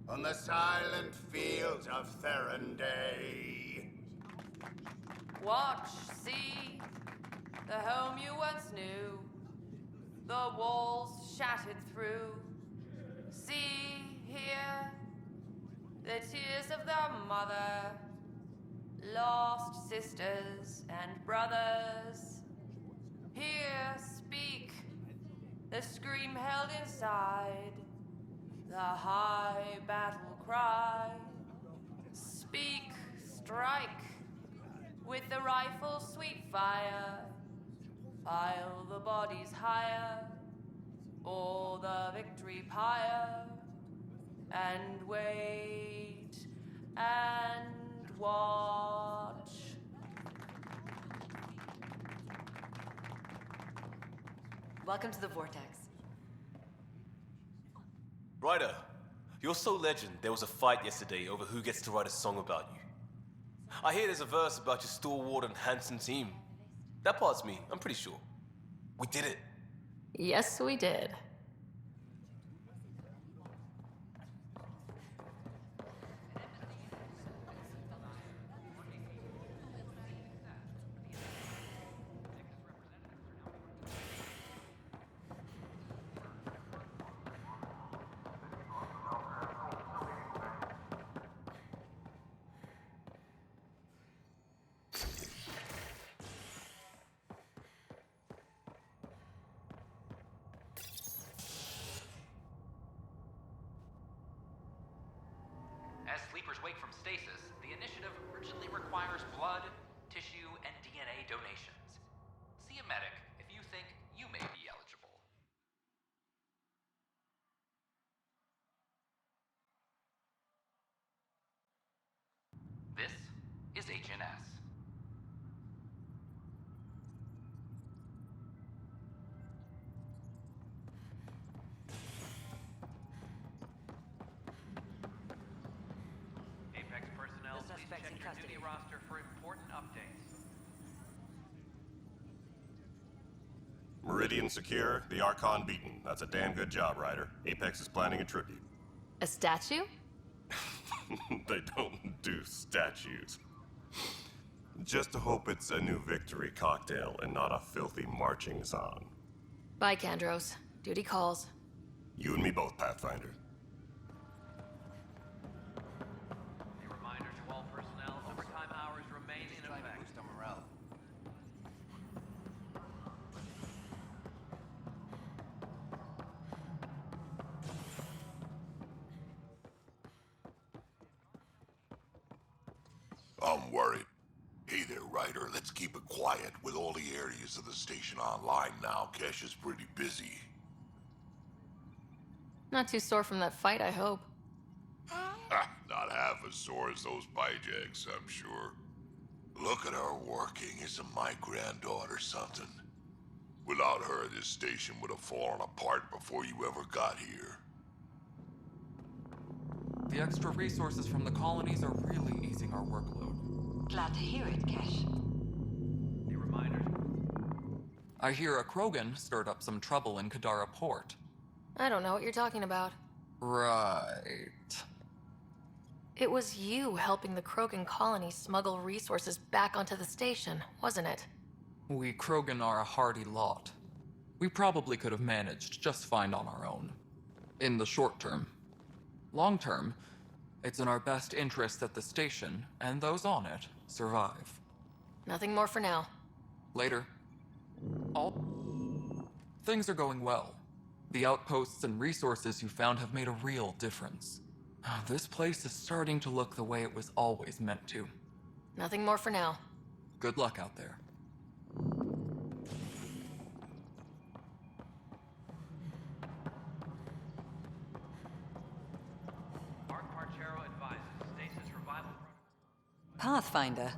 on the silent fields of Therenday. Watch, see, the home you once knew, the walls shattered through. See, hear, the tears of the mother, lost sisters and brothers. Hear, speak, the scream held inside, the high battle cry. Speak, strike, with the rifle's sweet fire. Pile the bodies higher, or the victory pyre, and wait and watch. Welcome to the Vortex. Ryder, you're so legend there was a fight yesterday over who gets to write a song about you. I hear there's a verse about your stalwart and handsome team. That part's me, I'm pretty sure. We did it. Yes, we did. awake from stasis, the initiative urgently requires blood, tissue, and DNA donations. See a medic if you think you may be eligible. This is HNS. Apex personnel, please check your duty roster for important updates. Meridian secure, the Archon beaten. That's a damn good job, Ryder. Apex is planning a tribute. A statue? They don't do statues. Just to hope it's a new victory cocktail and not a filthy marching song. Bye, Kandros. Duty calls. You and me both, Pathfinder. A reminder to all personnel, overtime hours remain in effect. Boost our morale. I'm worried. Hey there, Ryder. Let's keep it quiet. With all the areas of the station online now, Kesh is pretty busy. Not too sore from that fight, I hope. Not half as sore as those Bijaks, I'm sure. Look at her working. Isn't my granddaughter something? Without her, this station would have fallen apart before you ever got here. The extra resources from the colonies are really easing our workload. Glad to hear it, Kesh. A reminder. I hear a Krogan stirred up some trouble in Kadara Port. I don't know what you're talking about. Right. It was you helping the Krogan colony smuggle resources back onto the station, wasn't it? We Krogan are a hardy lot. We probably could have managed just fine on our own. In the short term. Long term, it's in our best interest that the station, and those on it, survive. Nothing more for now. Later. Things are going well. The outposts and resources you found have made a real difference. This place is starting to look the way it was always meant to. Nothing more for now. Good luck out there. Pathfinder.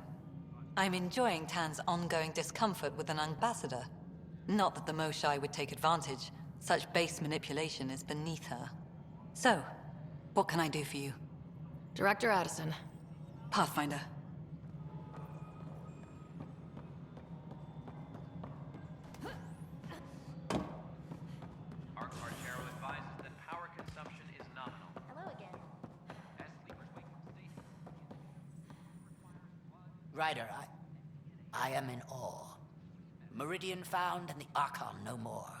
I'm enjoying Tan's ongoing discomfort with an ambassador. Not that the Moshai would take advantage. Such base manipulation is beneath her. So, what can I do for you? Director Addison. Pathfinder. Arcaro advises that power consumption is nominal. Hello again. As sleepers wake from station. Ryder, I am in awe. Meridian found and the Archon no more.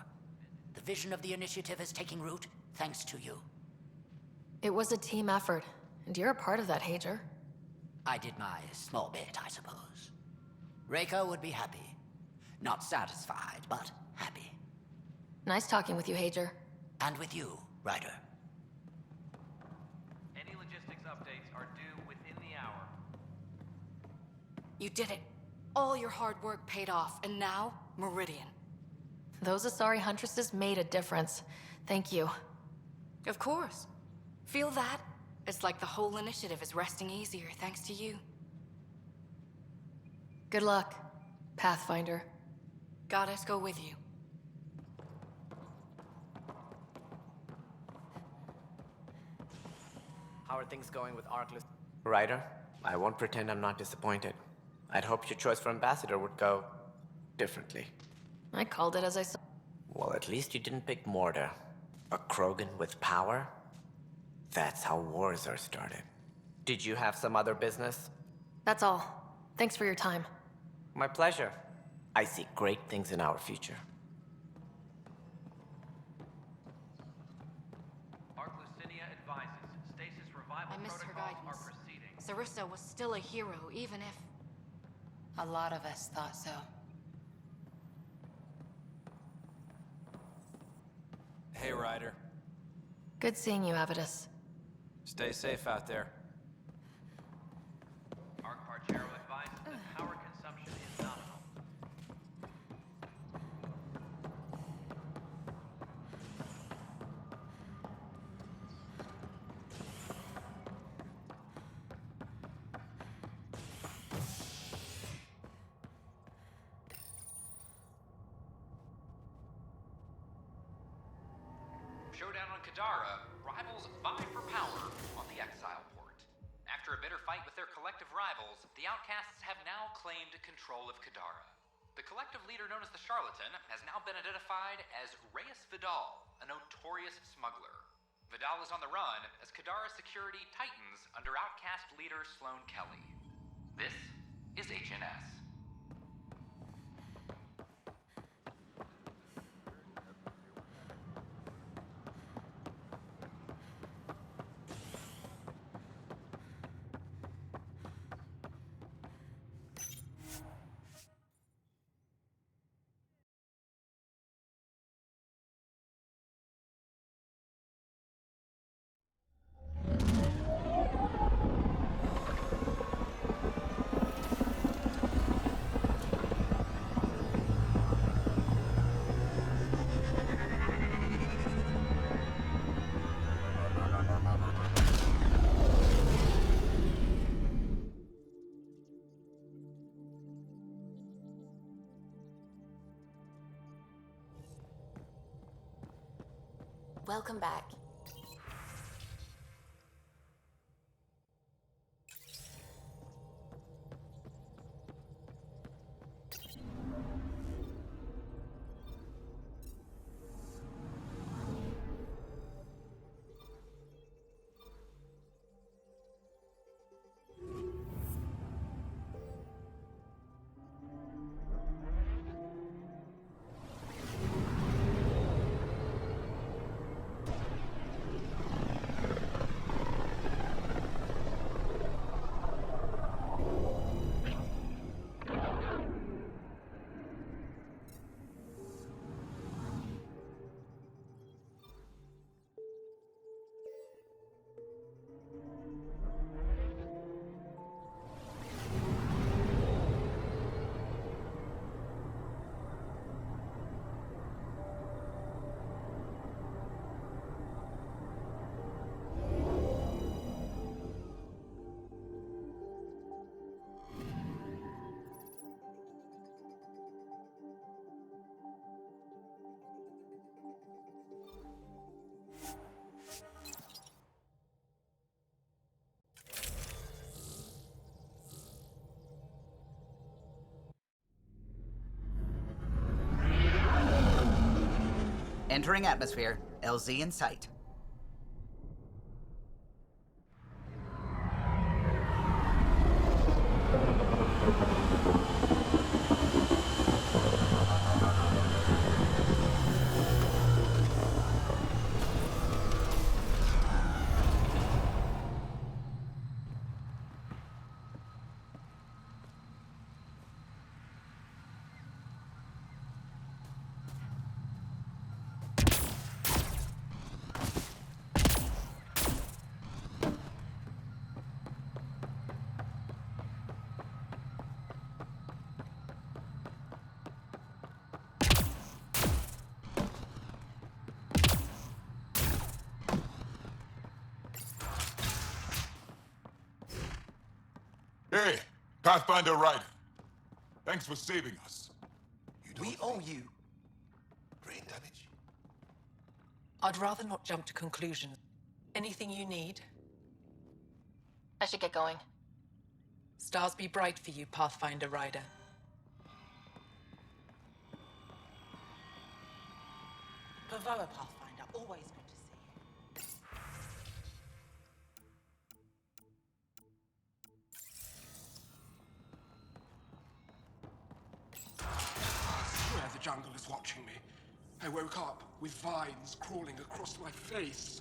The vision of the initiative is taking root thanks to you. It was a team effort, and you're a part of that, Hager. I did my small bit, I suppose. Reiko would be happy. Not satisfied, but happy. Nice talking with you, Hager. And with you, Ryder. Any logistics updates are due within the hour. You did it. All your hard work paid off, and now, Meridian. Those Asari Huntresses made a difference. Thank you. Of course. Feel that? It's like the whole initiative is resting easier thanks to you. Good luck, Pathfinder. Goddess go with you. How are things going with Arclus? Ryder, I won't pretend I'm not disappointed. I'd hoped your choice for ambassador would go differently. I called it as I saw. Well, at least you didn't pick Morda. A Krogan with power? That's how wars are started. Did you have some other business? That's all. Thanks for your time. My pleasure. I see great things in our future. Arclusinia advises stasis revival I missed her protocols guidance. are proceeding. Sarissa was still a hero, even if... A lot of us thought so. Hey, Ryder. Good seeing you, Avidus. Stay safe out there. Chero advises that power consumption is nominal. Showdown on Kadara, rivals vie for power on the Exile port. After a bitter fight with their collective rivals, the Outcasts have now claimed control of Kadara. The collective leader known as the Charlatan has now been identified as Reyes Vidal, a notorious smuggler. Vidal is on the run as Kadara security tightens under Outcast leader Sloane Kelly. This is HNS. Welcome back. Entering atmosphere. LZ in sight. Hey, Pathfinder Ryder. Thanks for saving us. We owe you. Brain damage? I'd rather not jump to conclusions. Anything you need? I should get going. Stars be bright for you, Pathfinder Ryder. Pavoa, Pathfinder. Always good to see you. I swear the jungle is watching me. I woke up with vines crawling across my face.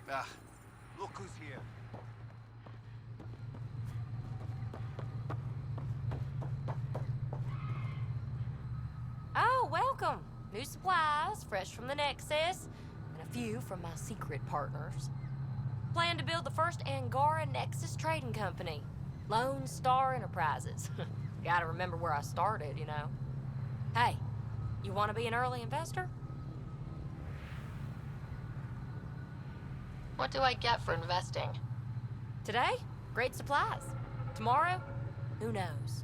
Ah, look who's here. welcome. New supplies, fresh from the Nexus, and a few from my secret partners. Plan to build the first Angara Nexus trading company. Lone Star Enterprises. Gotta remember where I started, you know. Hey, you want to be an early investor? What do I get for investing? Today, great supplies. Tomorrow, who knows?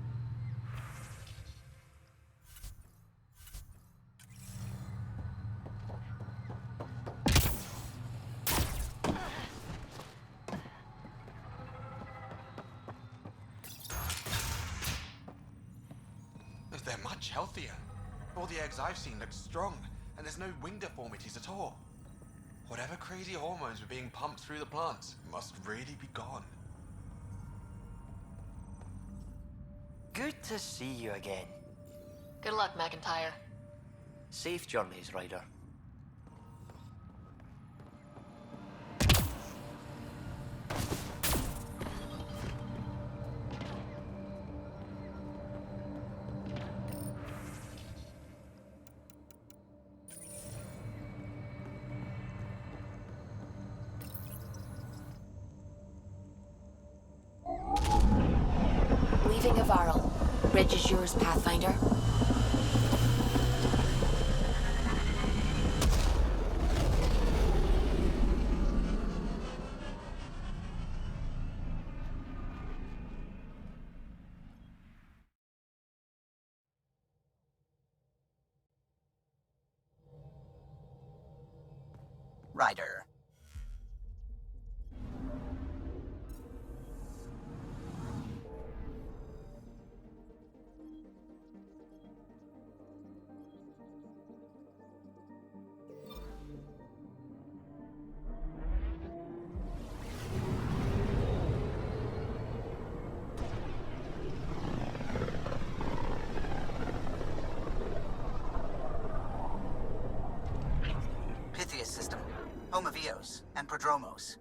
They're much healthier. All the eggs I've seen look strong, and there's no wing deformities at all. Whatever crazy hormones were being pumped through the plants must really be gone. Good to see you again. Good luck, McIntyre. Safe journeys, Ryder. Leaving a Varl. Reg is yours, Pathfinder. Ryder. Pythias system. Home of Eos and Prodromos.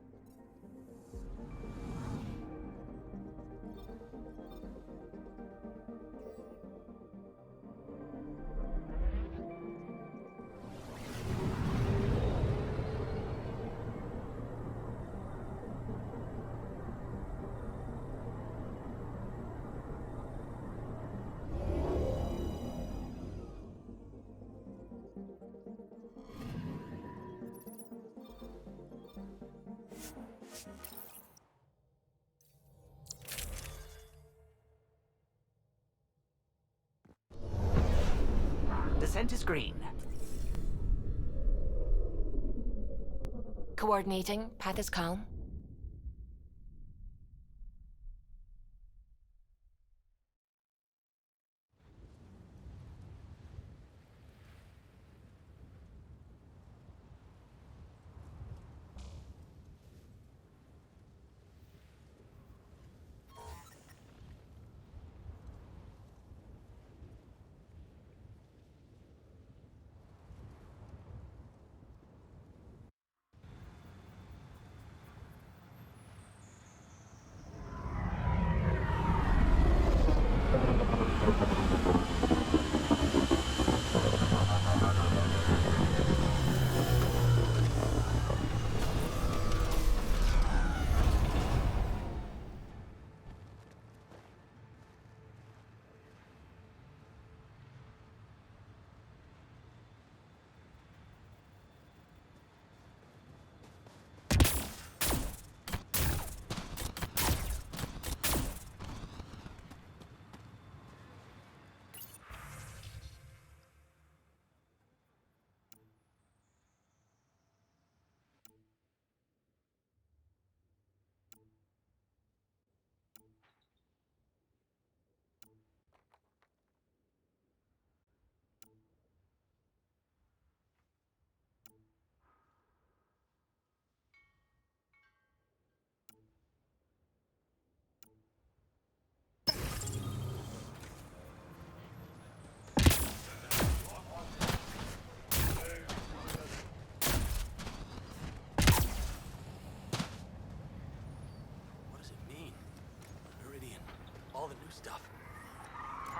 Descent is green. Coordinating. Path is calm.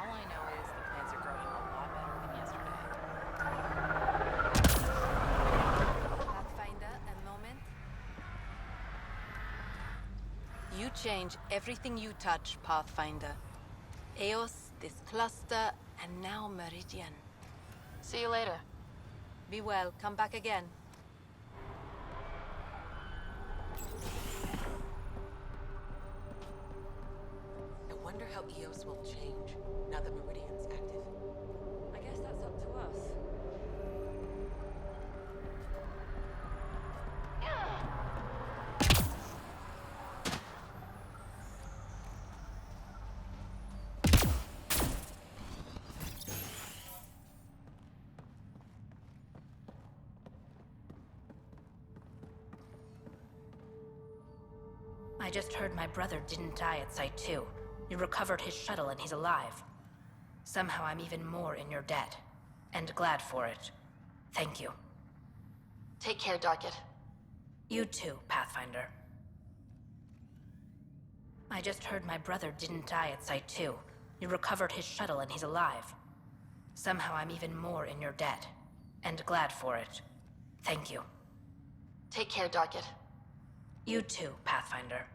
All I know is the plants are growing a lot better than yesterday. change everything you touch, Pathfinder. Eos, this cluster, and now Meridian. See you later. Be well. Come back again. I wonder how Eos will change now that Meridian's active. I guess that's up to us. I just heard my brother didn't die at Site 2. You recovered his shuttle and he's alive. Somehow I'm even more in your debt. And glad for it. Thank you. Take care, Darket. You too, Pathfinder. I just heard my brother didn't die at Site 2. You recovered his shuttle and he's alive. Somehow I'm even more in your debt. And glad for it. Thank you. Take care, Darket. You too, Pathfinder.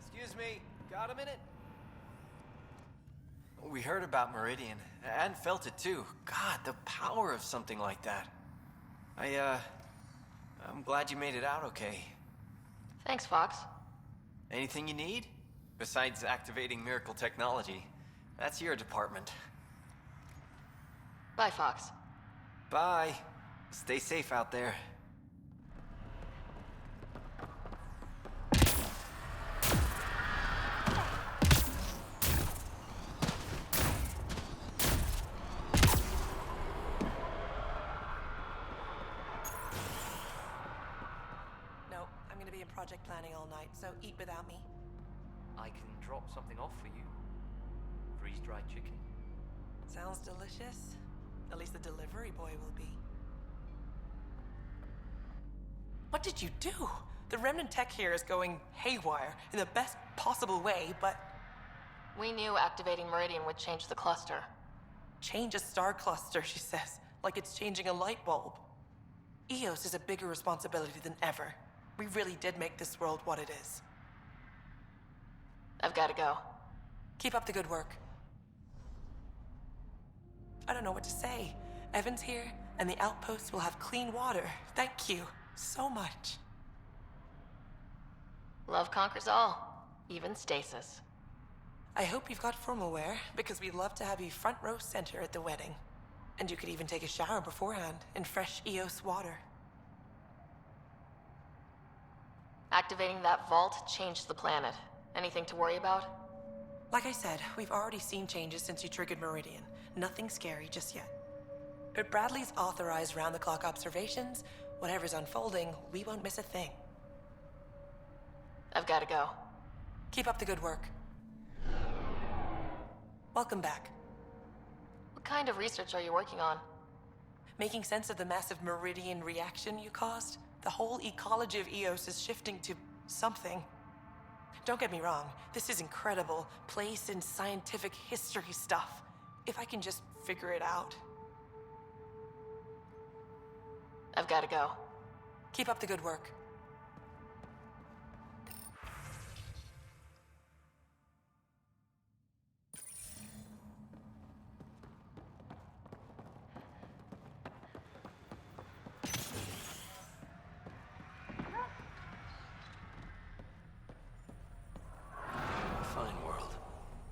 Excuse me, got a minute? We heard about Meridian, and felt it too. God, the power of something like that. I'm glad you made it out okay. Thanks, Fox. Anything you need? Besides activating miracle technology. That's your department. Bye, Fox. Bye. Stay safe out there. Project planning all night, so eat without me. I can drop something off for you. Freeze-dried chicken. Sounds delicious. At least the delivery boy will be. What did you do? The remnant tech here is going haywire in the best possible way, but... We knew activating Meridian would change the cluster. Change a star cluster, she says, like it's changing a light bulb. Eos is a bigger responsibility than ever. We really did make this world what it is. I've got to go. Keep up the good work. I don't know what to say. Evan's here, and the outpost will have clean water. Thank you so much. Love conquers all, even stasis. I hope you've got formal wear, because we'd love to have you front row center at the wedding. And you could even take a shower beforehand in fresh Eos water. Activating that vault changed the planet. Anything to worry about? Like I said, we've already seen changes since you triggered Meridian. Nothing scary just yet. But Bradley's authorized round-the-clock observations. Whatever's unfolding, we won't miss a thing. I've got to go. Keep up the good work. Welcome back. What kind of research are you working on? Making sense of the massive Meridian reaction you caused? The whole ecology of Eos is shifting to something. Don't get me wrong, this is incredible place and scientific history stuff. If I can just figure it out. I've got to go. Keep up the good work.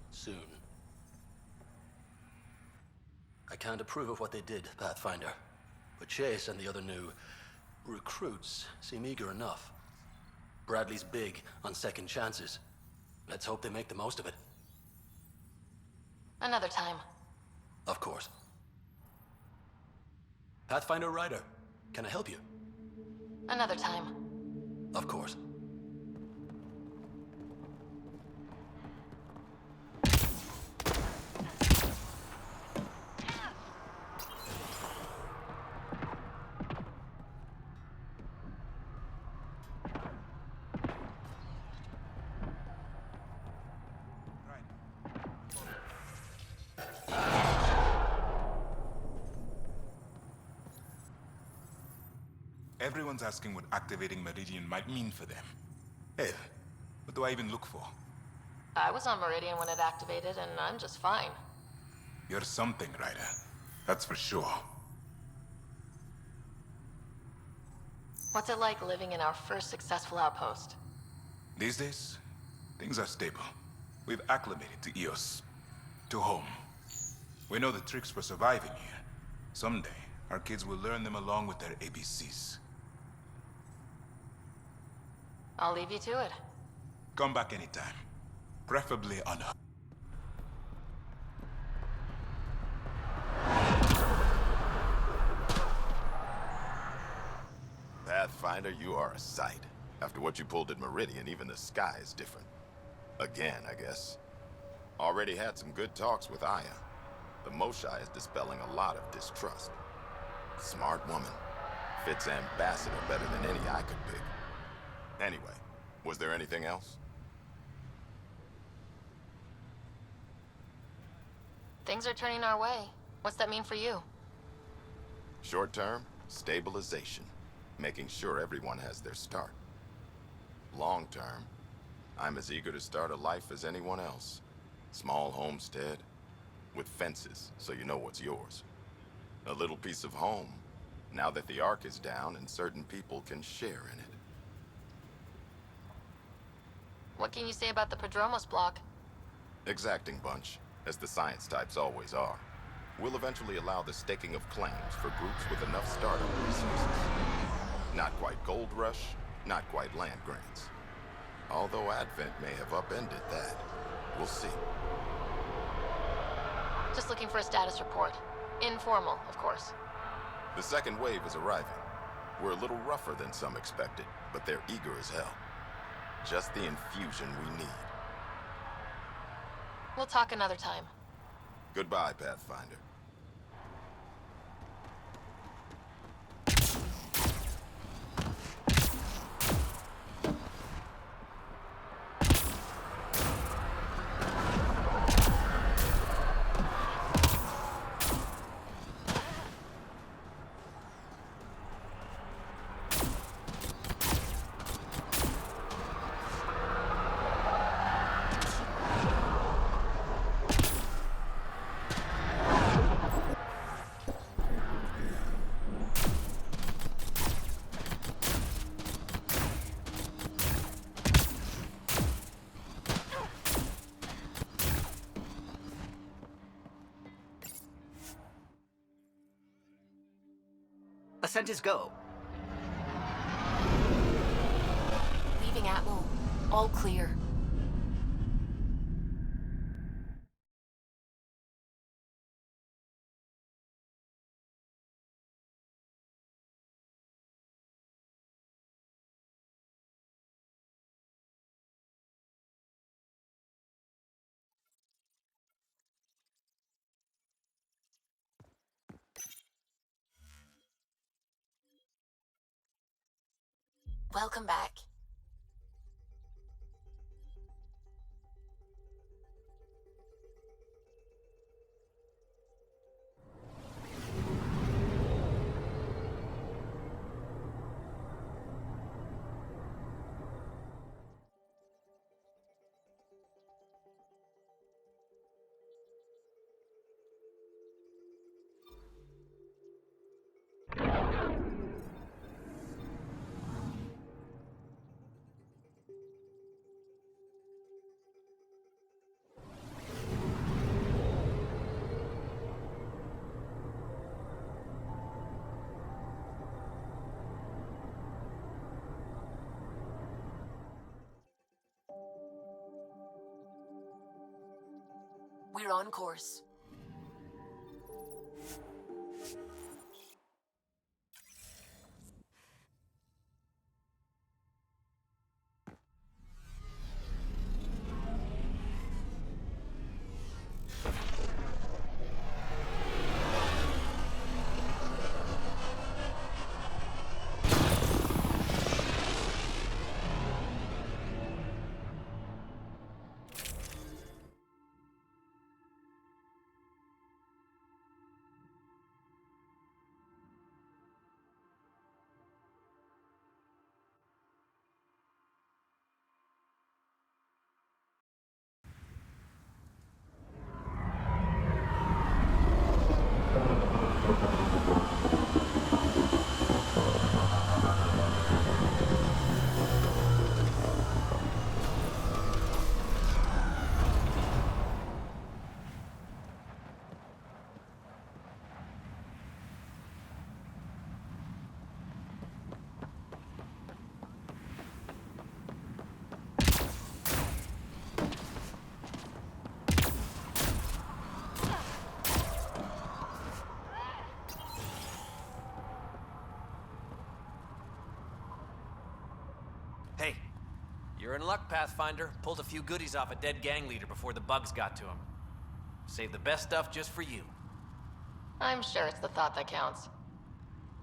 Soon. I can't approve of what they did, Pathfinder, but Chase and the other new recruits seem eager enough. Bradley's big on second chances. Let's hope they make the most of it. Another time. Of course. Pathfinder Ryder, can I help you? Another time. Of course. Everyone's asking what activating Meridian might mean for them. Hell, what do I even look for? I was on Meridian when it activated, and I'm just fine. You're something, Ryder. That's for sure. What's it like living in our first successful outpost? These days, things are stable. We've acclimated to EOS. To home. We know the tricks for surviving here. Someday, our kids will learn them along with their ABCs. I'll leave you to it. Come back anytime. Preferably on a... Pathfinder, you are a sight. After what you pulled at Meridian, even the sky is different. Again, I guess. Already had some good talks with Aya. The Moshai is dispelling a lot of distrust. Smart woman. Fits ambassador better than any I could pick. Anyway, was there anything else? Things are turning our way. What's that mean for you? Short term, stabilization. Making sure everyone has their start. Long term, I'm as eager to start a life as anyone else. Small homestead, with fences, so you know what's yours. A little piece of home, now that the Ark is down and certain people can share in it. What can you say about the Prodromos block? Exacting bunch, as the science types always are. We'll eventually allow the staking of claims for groups with enough startup resources. Not quite gold rush, not quite land grants. Although Advent may have upended that. We'll see. Just looking for a status report. Informal, of course. The second wave is arriving. We're a little rougher than some expected, but they're eager as hell. Just the infusion we need. We'll talk another time. Goodbye, Pathfinder. Ascent is go. Leaving Atmo. All clear. Welcome back. We're on course. You're in luck, Pathfinder. Pulled a few goodies off a dead gang leader before the bugs got to him. Saved the best stuff just for you. I'm sure it's the thought that counts.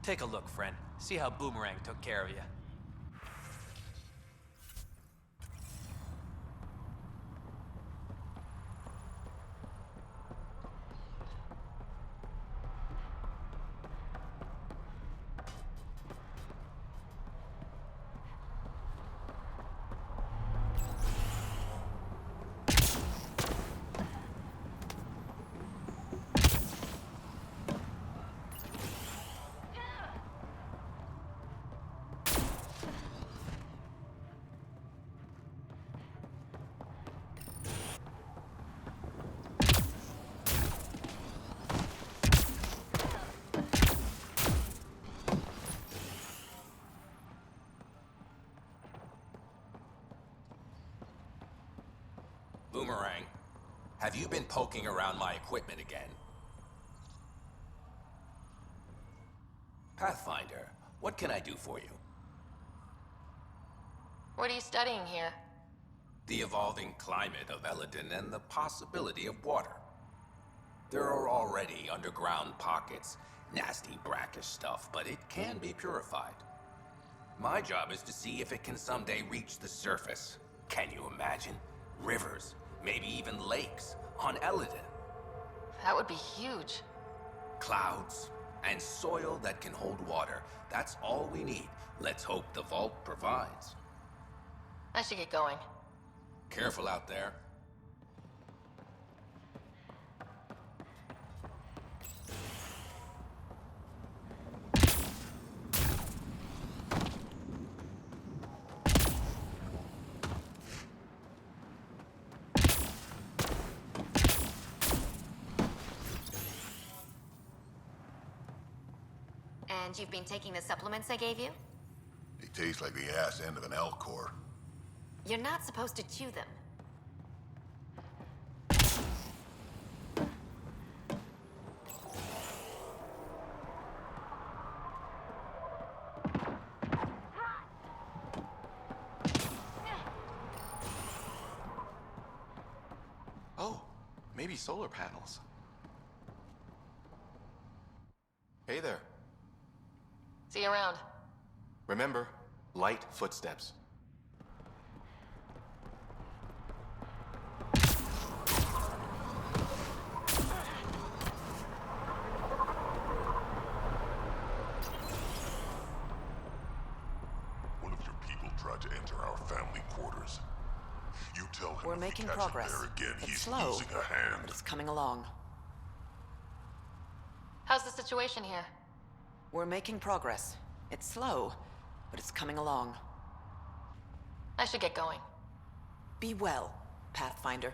Take a look, friend. See how Boomerang took care of you. Boomerang, have you been poking around my equipment again? Pathfinder, what can I do for you? What are you studying here? The evolving climate of Eladin and the possibility of water. There are already underground pockets, nasty brackish stuff, but it can be purified. My job is to see if it can someday reach the surface. Can you imagine? Rivers, maybe even lakes, on Eladin. That would be huge. Clouds, and soil that can hold water. That's all we need. Let's hope the vault provides. I should get going. Careful out there. And you've been taking the supplements I gave you? They taste like the ass end of an elk core. You're not supposed to chew them. Oh, maybe solar panels. Hey there. See you around. Remember, light footsteps. One of your people tried to enter our family quarters. You tell him We're if we making catch progress. him there again, It's he's slow, losing a hand. but it's coming along. How's the situation here? We're making progress. It's slow, but it's coming along. I should get going. Be well, Pathfinder.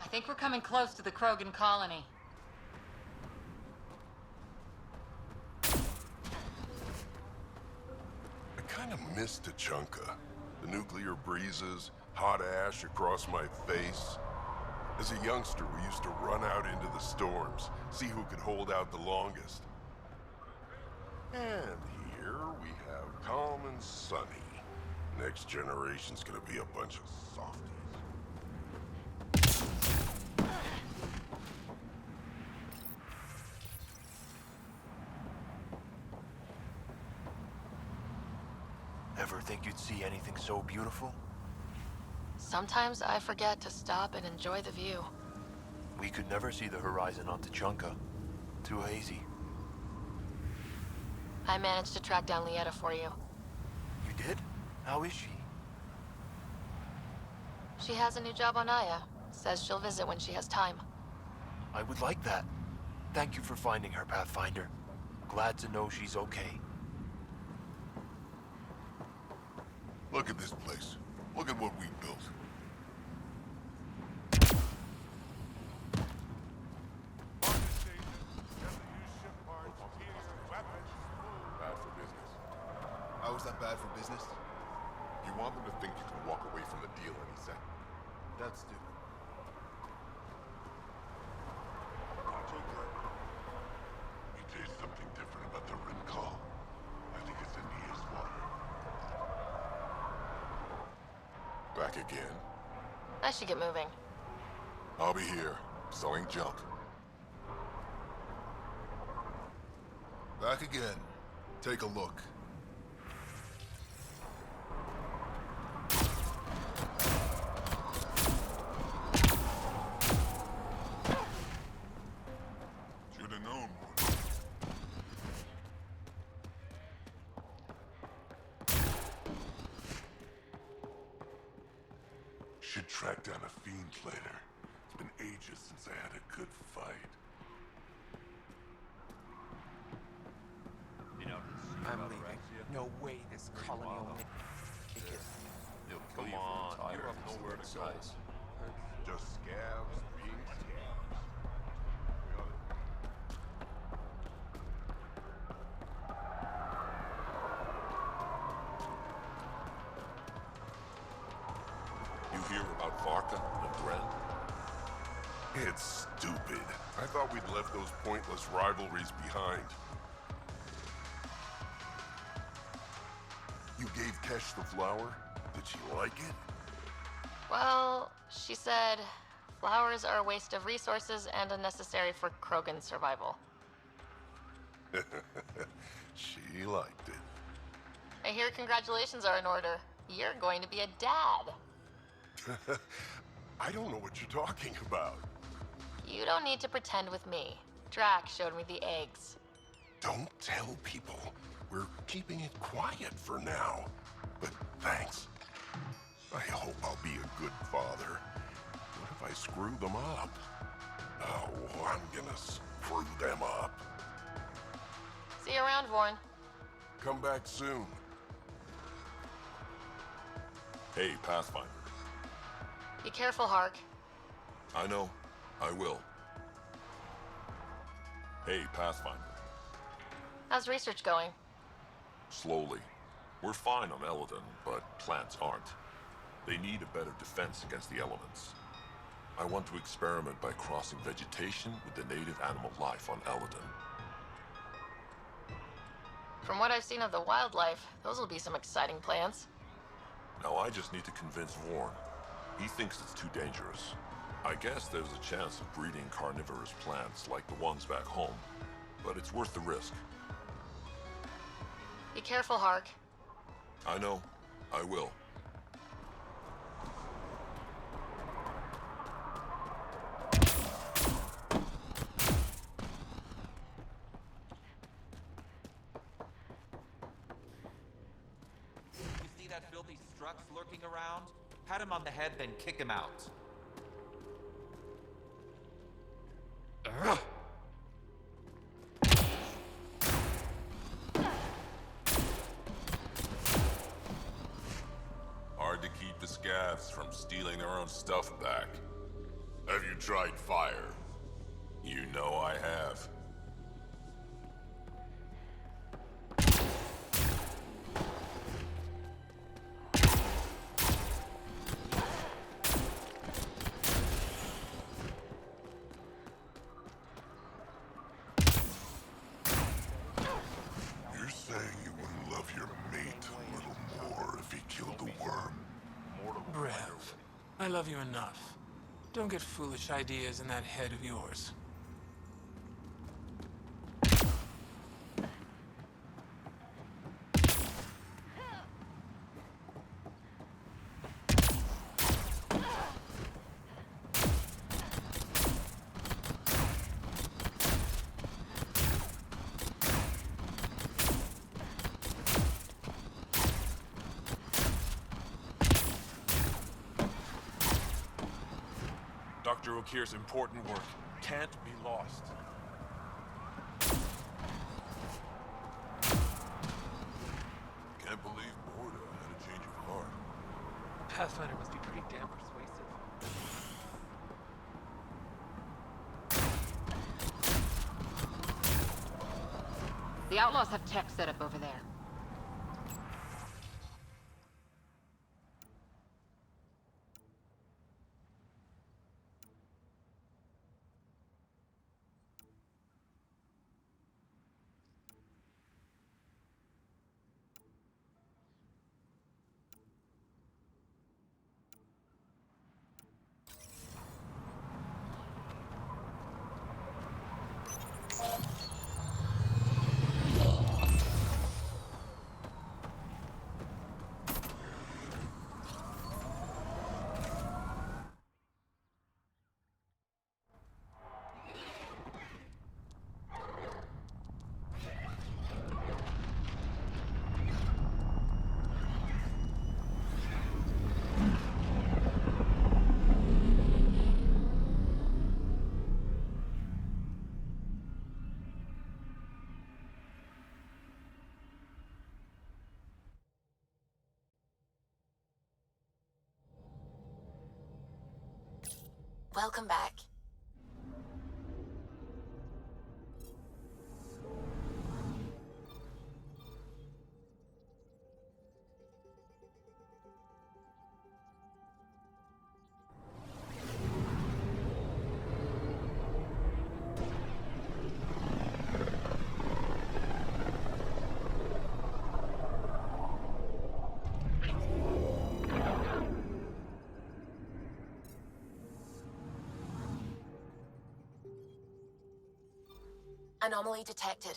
I think we're coming close to the Krogan colony. I kind of miss Tachanka. The nuclear breezes, hot ash across my face. As a youngster, we used to run out into the storms, see who could hold out the longest. And here we have calm and sunny. Next generation's gonna be a bunch of softies. Ever think you'd see anything so beautiful? Sometimes I forget to stop and enjoy the view. We could never see the horizon on Tachanka. Too hazy. I managed to track down Lieta for you. You did? How is she? She has a new job on Aya. Says she'll visit when she has time. I would like that. Thank you for finding her, Pathfinder. Glad to know she's okay. Look at this place. Look at what we built. How is that bad for business? You want them to think you can walk away from the deal any second. That's stupid. You taste something different about the Rin call. I think it's in Nia's water. Back again? I should get moving. I'll be here, selling junk. Back again. Take a look. Should have known. Should track down a fiend later. It's been ages since I had a good fight. I'm leaving. No way this colony will make it. Come on, you have nowhere to go. Just scabs, being scabs. You hear about Varka and Dren? It's stupid. I thought we'd left those pointless rivalries behind. You gave Kesh the flower? Did she like it? Well, she said flowers are a waste of resources and unnecessary for Krogan's survival. She liked it. I hear congratulations are in order. You're going to be a dad. I don't know what you're talking about. You don't need to pretend with me. Drac showed me the eggs. Don't tell people. We're keeping it quiet for now. But thanks. I hope I'll be a good father. What if I screw them up? Oh, I'm gonna screw them up. See you around, Vorn. Come back soon. Hey, Pathfinder. Be careful, Hark. I know. I will. Hey, Pathfinder. How's research going? Slowly. We're fine on Eladon, but plants aren't. They need a better defense against the elements. I want to experiment by crossing vegetation with the native animal life on Eladon. From what I've seen of the wildlife, those will be some exciting plants. Now I just need to convince Warren. He thinks it's too dangerous. I guess there's a chance of breeding carnivorous plants like the ones back home, but it's worth the risk. Be careful, Hark. I know. I will. You see that filthy Strux lurking around? Pat him on the head, then kick him out. Hard to keep the scavs from stealing their own stuff back. Have you tried fire? You know I have. You're saying you wouldn't love your mate a little more if he killed the worm? Brev, I love you enough. Don't get foolish ideas in that head of yours. Dr. Okir's important work can't be lost. Can't believe Morda had a change of heart. Pathfinder must be pretty damn persuasive. The Outlaws have tech set up over there. Welcome back. Anomaly detected.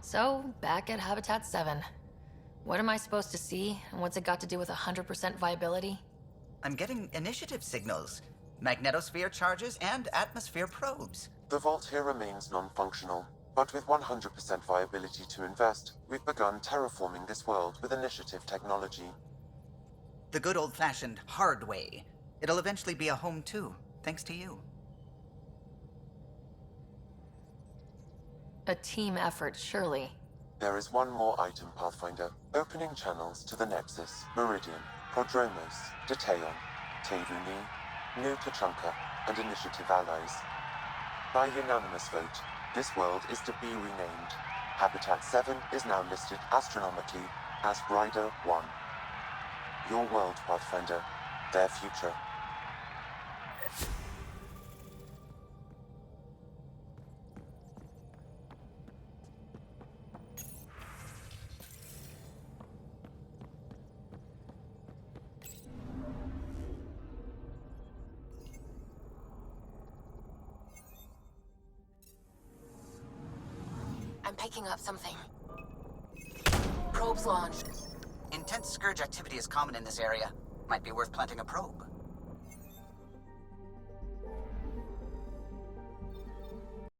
So, back at Habitat 7. What am I supposed to see, and what's it got to do with 100% viability? I'm getting initiative signals, magnetosphere charges, and atmosphere probes. The vault here remains non-functional, but with 100% viability to invest, we've begun terraforming this world with initiative technology. The good old-fashioned hard way. It'll eventually be a home too, thanks to you. A team effort, surely. There is one more item, Pathfinder. Opening channels to the Nexus, Meridian, Prodromos, Detaeon, Tevuni, New Tachanka, and Initiative allies. By unanimous vote, this world is to be renamed. Habitat 7 is now listed astronomically as Rider 1. Your world, Pathfinder. Their future. I'm picking up something. Probes launched. Intense scourge activity is common in this area. Might be worth planting a probe.